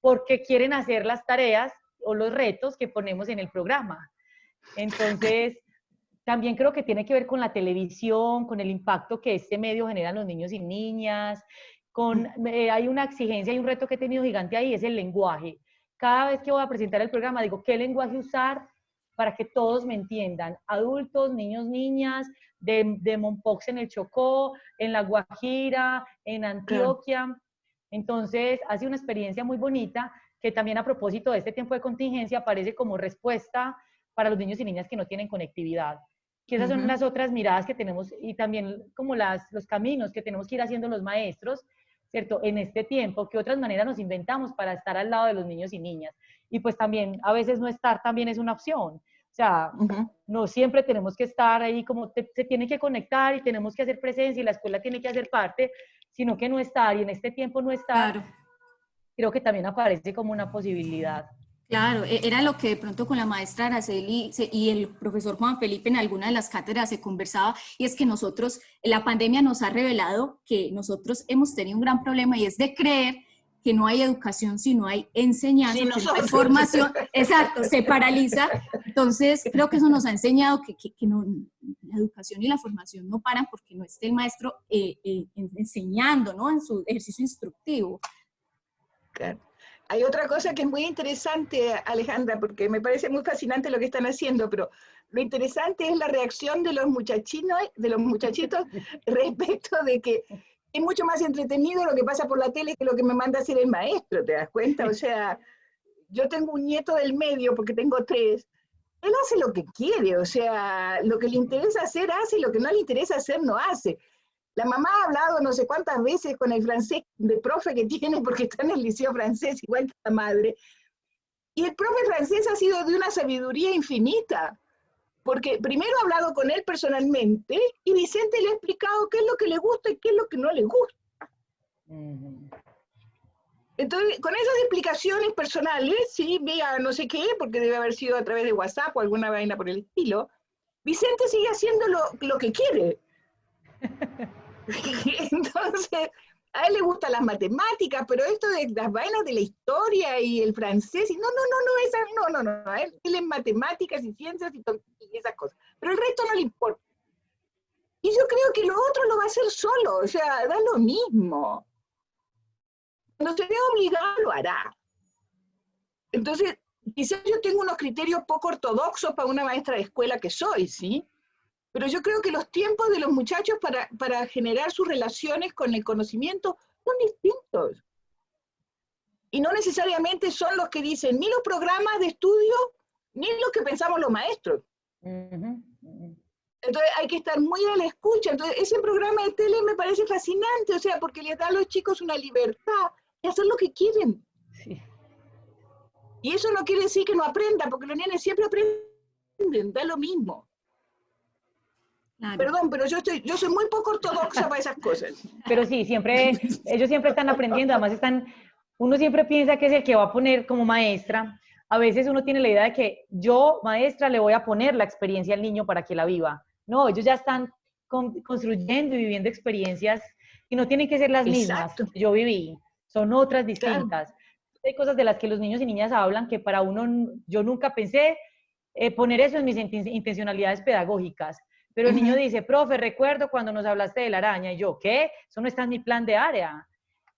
porque quieren hacer las tareas o los retos que ponemos en el programa. Entonces, también creo que tiene que ver con la televisión, con el impacto que este medio genera en los niños y niñas, hay una exigencia y un reto que he tenido gigante ahí, es el lenguaje. Cada vez que voy a presentar el programa digo, ¿qué lenguaje usar para que todos me entiendan? Adultos, niños, niñas, de Mompox en el Chocó, en La Guajira, en Antioquia. Entonces, ha sido una experiencia muy bonita, que también a propósito de este tiempo de contingencia aparece como respuesta para los niños y niñas que no tienen conectividad. Que esas son las otras miradas que tenemos, y también como los caminos que tenemos que ir haciendo los maestros, ¿cierto? En este tiempo, ¿qué otras maneras nos inventamos para estar al lado de los niños y niñas? Y pues también, a veces no estar también es una opción. O sea, no siempre tenemos que estar ahí, como se tiene que conectar y tenemos que hacer presencia y la escuela tiene que hacer parte, sino que no estar, y en este tiempo no estar, Claro. creo que también aparece como una posibilidad. Claro, era lo que de pronto con la maestra Araceli y el profesor Juan Felipe en alguna de las cátedras se conversaba, y es que nosotros, la pandemia nos ha revelado que nosotros hemos tenido un gran problema, y es de creer que no hay educación si no hay enseñanza, Sí, que no hay formación. Exacto, se paraliza. Entonces, creo que eso nos ha enseñado que no, la educación y la formación no paran porque no esté el maestro enseñando, ¿no? En su ejercicio instructivo. Claro. Hay otra cosa que es muy interesante, Alejandra, porque me parece muy fascinante lo que están haciendo, pero lo interesante es la reacción de los muchachitos respecto de que es mucho más entretenido lo que pasa por la tele que lo que me manda a hacer el maestro, ¿te das cuenta? O sea, yo tengo un nieto del medio, porque tengo 3, él hace lo que quiere, o sea, lo que le interesa hacer hace, lo que no le interesa hacer no hace. La mamá ha hablado no sé cuántas veces con el francés de profe que tiene, porque está en el liceo francés, igual que la madre. Y el profe francés ha sido de una sabiduría infinita, porque primero ha hablado con él personalmente y Vicente le ha explicado qué es lo que le gusta y qué es lo que no le gusta. Entonces, con esas explicaciones personales, sí, vea no sé qué, porque debe haber sido a través de WhatsApp o alguna vaina por el estilo, Vicente sigue haciendo lo que quiere. Entonces, a él le gustan las matemáticas, pero esto de las vainas de la historia y el francés, y no, a él es matemáticas y ciencias y esas cosas, pero el resto no le importa. Y yo creo que lo otro lo va a hacer solo, o sea, da lo mismo. Cuando se vea obligado, lo hará. Entonces, quizás yo tengo unos criterios poco ortodoxos para una maestra de escuela que soy, ¿sí? Pero yo creo que los tiempos de los muchachos para generar sus relaciones con el conocimiento son distintos. Y no necesariamente son los que dicen ni los programas de estudio, ni los que pensamos los maestros. Entonces hay que estar muy a la escucha. Entonces ese programa de tele me parece fascinante, o sea, porque les da a los chicos una libertad de hacer lo que quieren. Sí. Y eso no quiere decir que no aprendan, porque los nenes siempre aprenden, da lo mismo. Claro. Perdón, pero yo soy muy poco ortodoxa para esas cosas. Pero sí, ellos siempre están aprendiendo, además uno siempre piensa que es el que va a poner como maestra. A veces uno tiene la idea de que yo, maestra, le voy a poner la experiencia al niño para que la viva. No, ellos ya están construyendo y viviendo experiencias y no tienen que ser las mismas que yo viví, son otras distintas. Claro. hay cosas de las que los niños y niñas hablan que para uno, yo nunca pensé poner eso en mis intencionalidades pedagógicas. Pero el niño dice, profe, recuerdo cuando nos hablaste de la araña. Y yo, ¿qué? Eso no está en mi plan de área.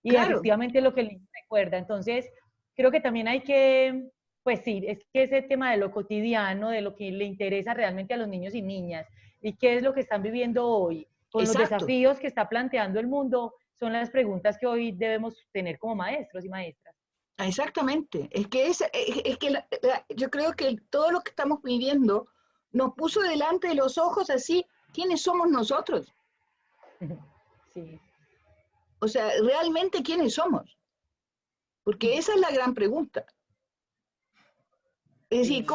Y Claro. efectivamente es lo que el niño recuerda. Entonces, creo que también hay que, pues sí, es que ese tema de lo cotidiano, de lo que le interesa realmente a los niños y niñas, y qué es lo que están viviendo hoy, con los Exacto. desafíos que está planteando el mundo, son las preguntas que hoy debemos tener como maestros y maestras. Exactamente. Es que, yo creo que todo lo que estamos viviendo nos puso delante de los ojos así, ¿quiénes somos nosotros? Sí. O sea, ¿realmente quiénes somos? Porque esa es la gran pregunta. Es decir,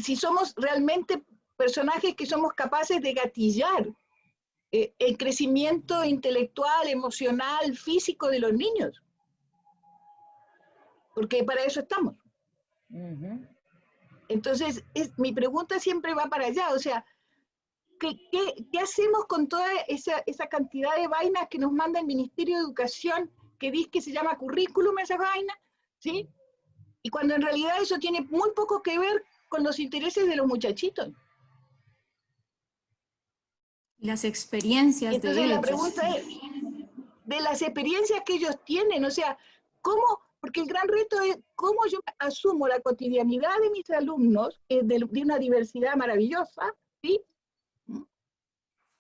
si somos realmente personajes que somos capaces de gatillar el crecimiento intelectual, emocional, físico de los niños. Porque para eso estamos. Entonces, mi pregunta siempre va para allá. O sea, ¿qué hacemos con toda esa cantidad de vainas que nos manda el Ministerio de Educación, que dice que se llama currículum esa vaina? ¿Sí? Y cuando en realidad eso tiene muy poco que ver con los intereses de los muchachitos. Las experiencias Entonces de la ellos. pregunta es, de las experiencias que ellos tienen, o sea, ¿cómo? Porque el gran reto es cómo yo asumo la cotidianidad de mis alumnos, de una diversidad maravillosa, ¿sí?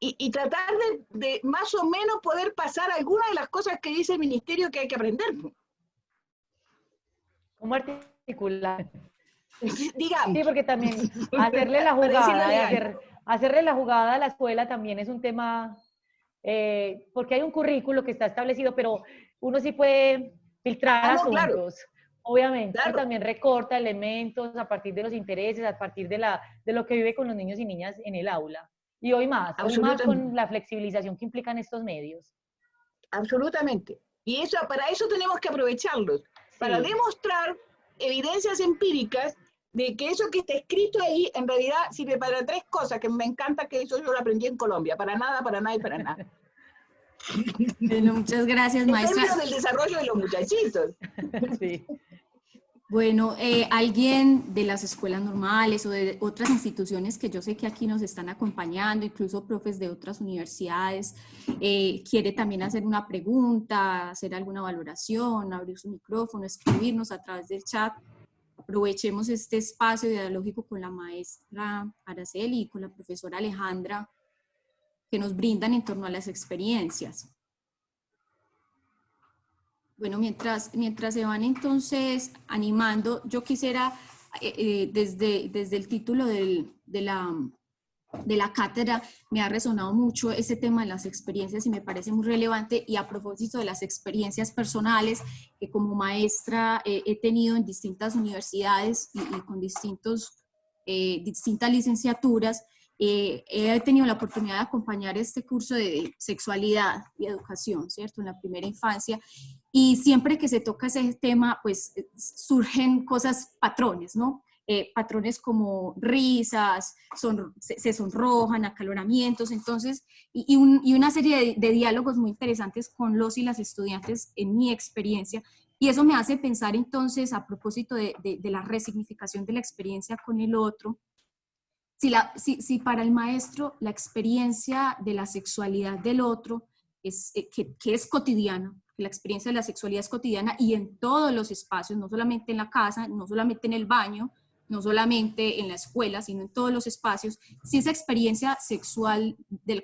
Y tratar de más o menos poder pasar algunas de las cosas que dice el ministerio que hay que aprender. ¿Cómo articular? Digamos. Sí, porque también hacerle la jugada, hacerle la jugada a la escuela también es un tema, porque hay un currículo que está establecido, pero uno sí puede filtrar asuntos. Claro. Obviamente, claro. También recorta elementos a partir de los intereses, a partir de lo que vive con los niños y niñas en el aula. Y hoy más con la flexibilización que implican estos medios. Absolutamente. Y para eso tenemos que aprovecharlos, para demostrar evidencias empíricas de que eso que está escrito ahí en realidad sirve para tres cosas, que me encanta, que eso yo lo aprendí en Colombia, para nada, para nada y para nada. Bueno, muchas gracias, maestra. En términos del desarrollo de los muchachitos. Sí. Bueno, alguien de las escuelas normales o de otras instituciones que yo sé que aquí nos están acompañando, incluso profes de otras universidades, quiere también hacer una pregunta, hacer alguna valoración, abrir su micrófono, escribirnos a través del chat. Aprovechemos este espacio dialógico con la maestra Araceli y con la profesora Alejandra que nos brindan en torno a las experiencias. Bueno, mientras se van entonces animando, yo quisiera, desde el título de la cátedra, me ha resonado mucho ese tema de las experiencias y me parece muy relevante, y a propósito de las experiencias personales que como maestra he tenido en distintas universidades y con distintas licenciaturas, he tenido la oportunidad de acompañar este curso de sexualidad y educación, ¿cierto? En la primera infancia, y siempre que se toca ese tema, pues surgen patrones, ¿no? Patrones como risas, se sonrojan, acaloramientos, entonces, y una serie de diálogos muy interesantes con los y las estudiantes en mi experiencia, y eso me hace pensar entonces, a propósito de la resignificación de la experiencia con el otro, si para el maestro la experiencia de la sexualidad del otro que es cotidiana, que la experiencia de la sexualidad es cotidiana y en todos los espacios, no solamente en la casa, no solamente en el baño, no solamente en la escuela, sino en todos los espacios, si esa experiencia sexual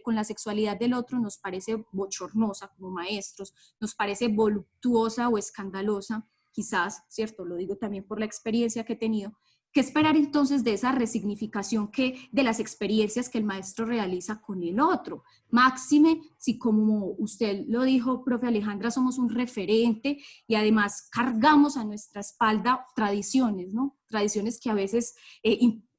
con la sexualidad del otro nos parece bochornosa como maestros, nos parece voluptuosa o escandalosa, quizás, ¿cierto? Lo digo también por la experiencia que he tenido. ¿Qué esperar entonces de esa resignificación de las experiencias que el maestro realiza con el otro? Máxime, si como usted lo dijo, profe Alejandra, somos un referente y además cargamos a nuestra espalda tradiciones, ¿no? Tradiciones que a veces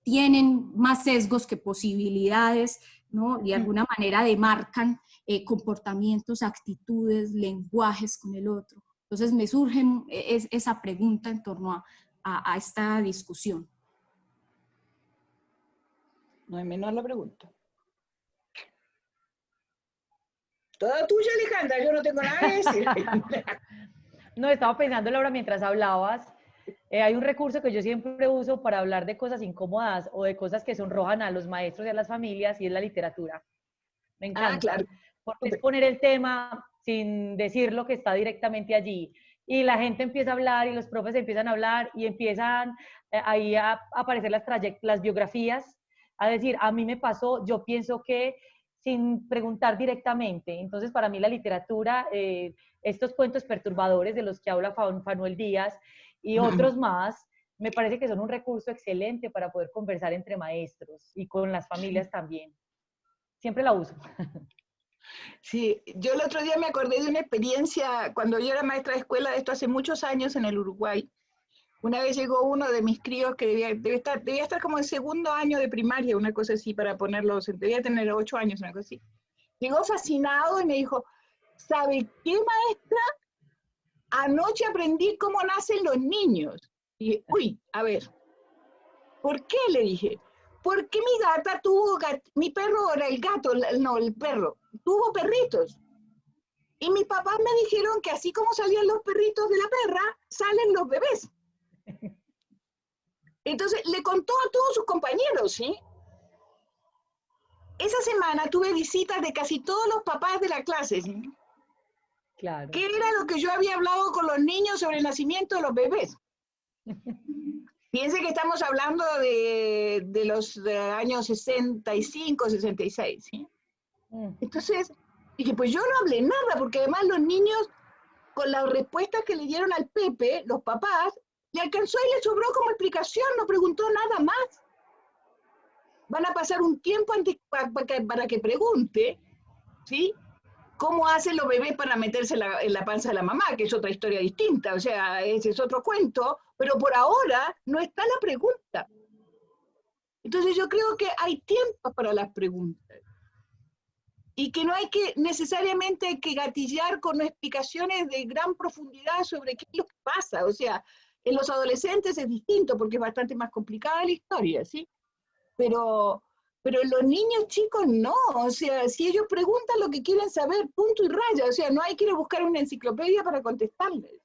tienen más sesgos que posibilidades, ¿no? De alguna manera demarcan comportamientos, actitudes, lenguajes con el otro. Entonces me surge esa pregunta en torno a esta discusión. No es menor la pregunta. Toda tuya, Alejandra, yo no tengo nada que decir. No, estaba pensando, Laura, mientras hablabas, hay un recurso que yo siempre uso para hablar de cosas incómodas o de cosas que sonrojan a los maestros y a las familias, y es la literatura. Me Ah, encanta, claro. porque es poner el tema sin decir lo que está directamente allí. Y la gente empieza a hablar y los profes empiezan a hablar y empiezan ahí a aparecer las biografías, a decir, a mí me pasó, yo pienso que, sin preguntar directamente. Entonces, para mí la literatura, estos cuentos perturbadores de los que habla Fanuel Díaz y otros más, me parece que son un recurso excelente para poder conversar entre maestros y con las familias también. Siempre la uso. Sí, yo el otro día me acordé de una experiencia cuando yo era maestra de escuela, de esto hace muchos años en el Uruguay. Una vez llegó uno de mis críos que debía estar como en segundo año de primaria, una cosa así, para ponerlos, debía tener 8 años, una cosa así. Llegó fascinado y me dijo, ¿sabe qué, maestra? Anoche aprendí cómo nacen los niños. Y dije, uy, a ver, ¿por qué? Le dije, porque mi gata tuvo, mi perro era el gato, no, el perro, tuvo perritos. Y mis papás me dijeron que así como salían los perritos de la perra, salen los bebés. Entonces le contó a todos sus compañeros, ¿sí? Esa semana tuve visitas de casi todos los papás de la clase, ¿sí? Claro. ¿Qué era lo que yo había hablado con los niños sobre el nacimiento de los bebés? Piense que estamos hablando de los años 65, 66, ¿sí? Entonces, dije, pues yo no hablé nada, porque además los niños, con las respuestas que le dieron al Pepe, los papás, le alcanzó y le sobró como explicación, no preguntó nada más. Van a pasar un tiempo antes para que pregunte, ¿sí? ¿Cómo hacen los bebés para meterse en la panza de la mamá? Que es otra historia distinta, o sea, ese es otro cuento, pero por ahora no está la pregunta. Entonces yo creo que hay tiempo para las preguntas. Y que no hay que necesariamente que gatillar con explicaciones de gran profundidad sobre qué es lo que pasa. O sea, en los adolescentes es distinto porque es bastante más complicada la historia, ¿sí? Pero en los niños chicos no, o sea, si ellos preguntan lo que quieren saber, punto y raya, o sea, no hay que ir a buscar una enciclopedia para contestarles.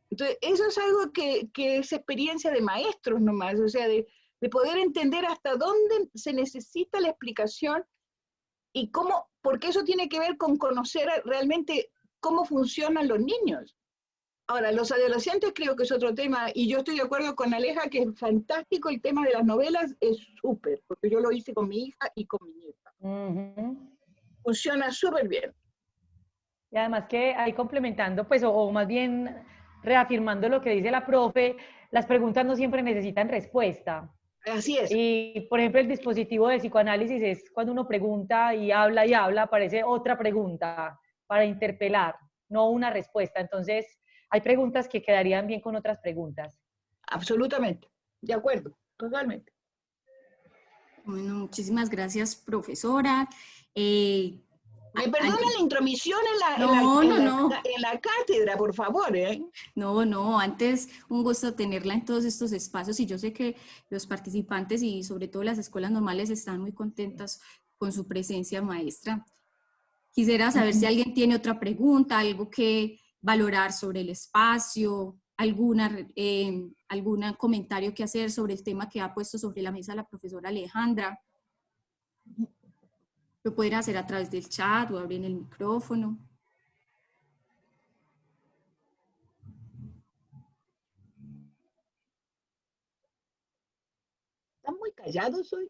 Entonces, eso es algo que es experiencia de maestros nomás, o sea, de poder entender hasta dónde se necesita la explicación y cómo, porque eso tiene que ver con conocer realmente cómo funcionan los niños. Ahora, los adolescentes creo que es otro tema, y yo estoy de acuerdo con Aleja que es fantástico el tema de las novelas, es súper, porque yo lo hice con mi hija y con mi nieta. Funciona súper bien. Y además que ahí complementando, pues, o más bien reafirmando lo que dice la profe, las preguntas no siempre necesitan respuesta. Así es. Y, por ejemplo, el dispositivo de psicoanálisis es cuando uno pregunta y habla, aparece otra pregunta para interpelar, no una respuesta. Entonces, hay preguntas que quedarían bien con otras preguntas. Absolutamente, de acuerdo, totalmente. Bueno, muchísimas gracias, profesora. Me perdona la intromisión en la cátedra, por favor, ¿eh? No, antes un gusto tenerla en todos estos espacios y yo sé que los participantes y sobre todo las escuelas normales están muy contentas con su presencia, maestra. Quisiera saber si alguien tiene otra pregunta, algo que valorar sobre el espacio, algún comentario que hacer sobre el tema que ha puesto sobre la mesa la profesora Alejandra. Lo pueden hacer a través del chat o abrir el micrófono. ¿Están muy callados hoy?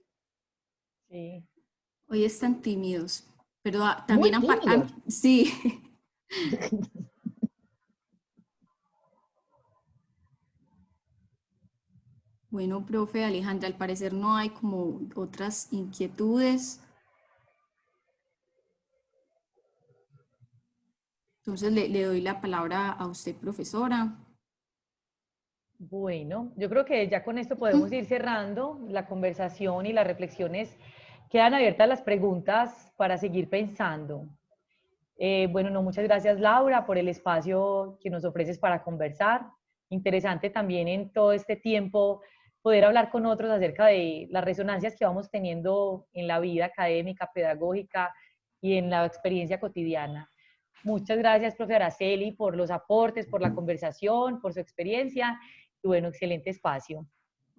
Sí. Hoy están tímidos, pero también muy tímidos. Sí. Bueno, profe Alejandra, al parecer no hay como otras inquietudes. Entonces le doy la palabra a usted, profesora. Bueno, yo creo que ya con esto podemos ir cerrando la conversación y las reflexiones. Quedan abiertas las preguntas para seguir pensando. Bueno, no, muchas gracias, Laura, por el espacio que nos ofreces para conversar. Interesante también en todo este tiempo poder hablar con otros acerca de las resonancias que vamos teniendo en la vida académica, pedagógica y en la experiencia cotidiana. Muchas gracias, profe Araceli, por los aportes, por la conversación, por su experiencia y bueno, excelente espacio.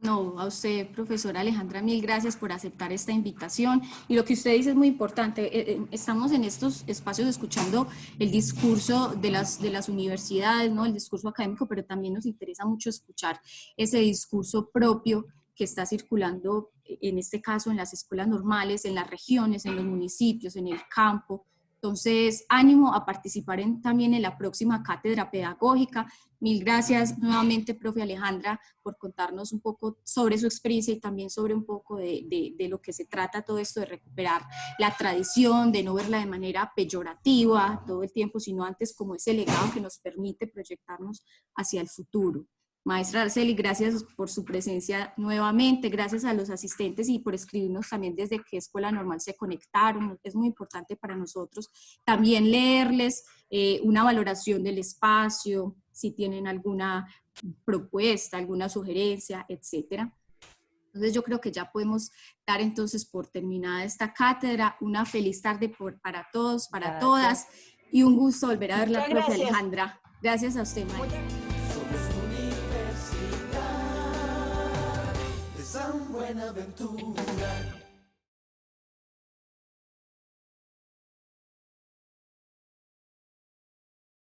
No, a usted, profesora Alejandra, mil gracias por aceptar esta invitación. Y lo que usted dice es muy importante. Estamos en estos espacios escuchando el discurso de las universidades, ¿no? El discurso académico, pero también nos interesa mucho escuchar ese discurso propio que está circulando, en este caso, en las escuelas normales, en las regiones, en los municipios, en el campo. Entonces, ánimo a participar también en la próxima cátedra pedagógica. Mil gracias nuevamente, profe Alejandra, por contarnos un poco sobre su experiencia y también sobre un poco de lo que se trata todo esto de recuperar la tradición, de no verla de manera peyorativa todo el tiempo, sino antes como ese legado que nos permite proyectarnos hacia el futuro. Maestra Araceli, gracias por su presencia nuevamente, gracias a los asistentes y por escribirnos también desde qué escuela normal se conectaron. Es muy importante para nosotros también leerles una valoración del espacio, si tienen alguna propuesta, alguna sugerencia, etcétera. Entonces yo creo que ya podemos dar entonces por terminada esta cátedra. Una feliz tarde para todos, para todas, y un gusto volver a verla, profe Alejandra. Gracias a usted, maestra. San Buenaventura.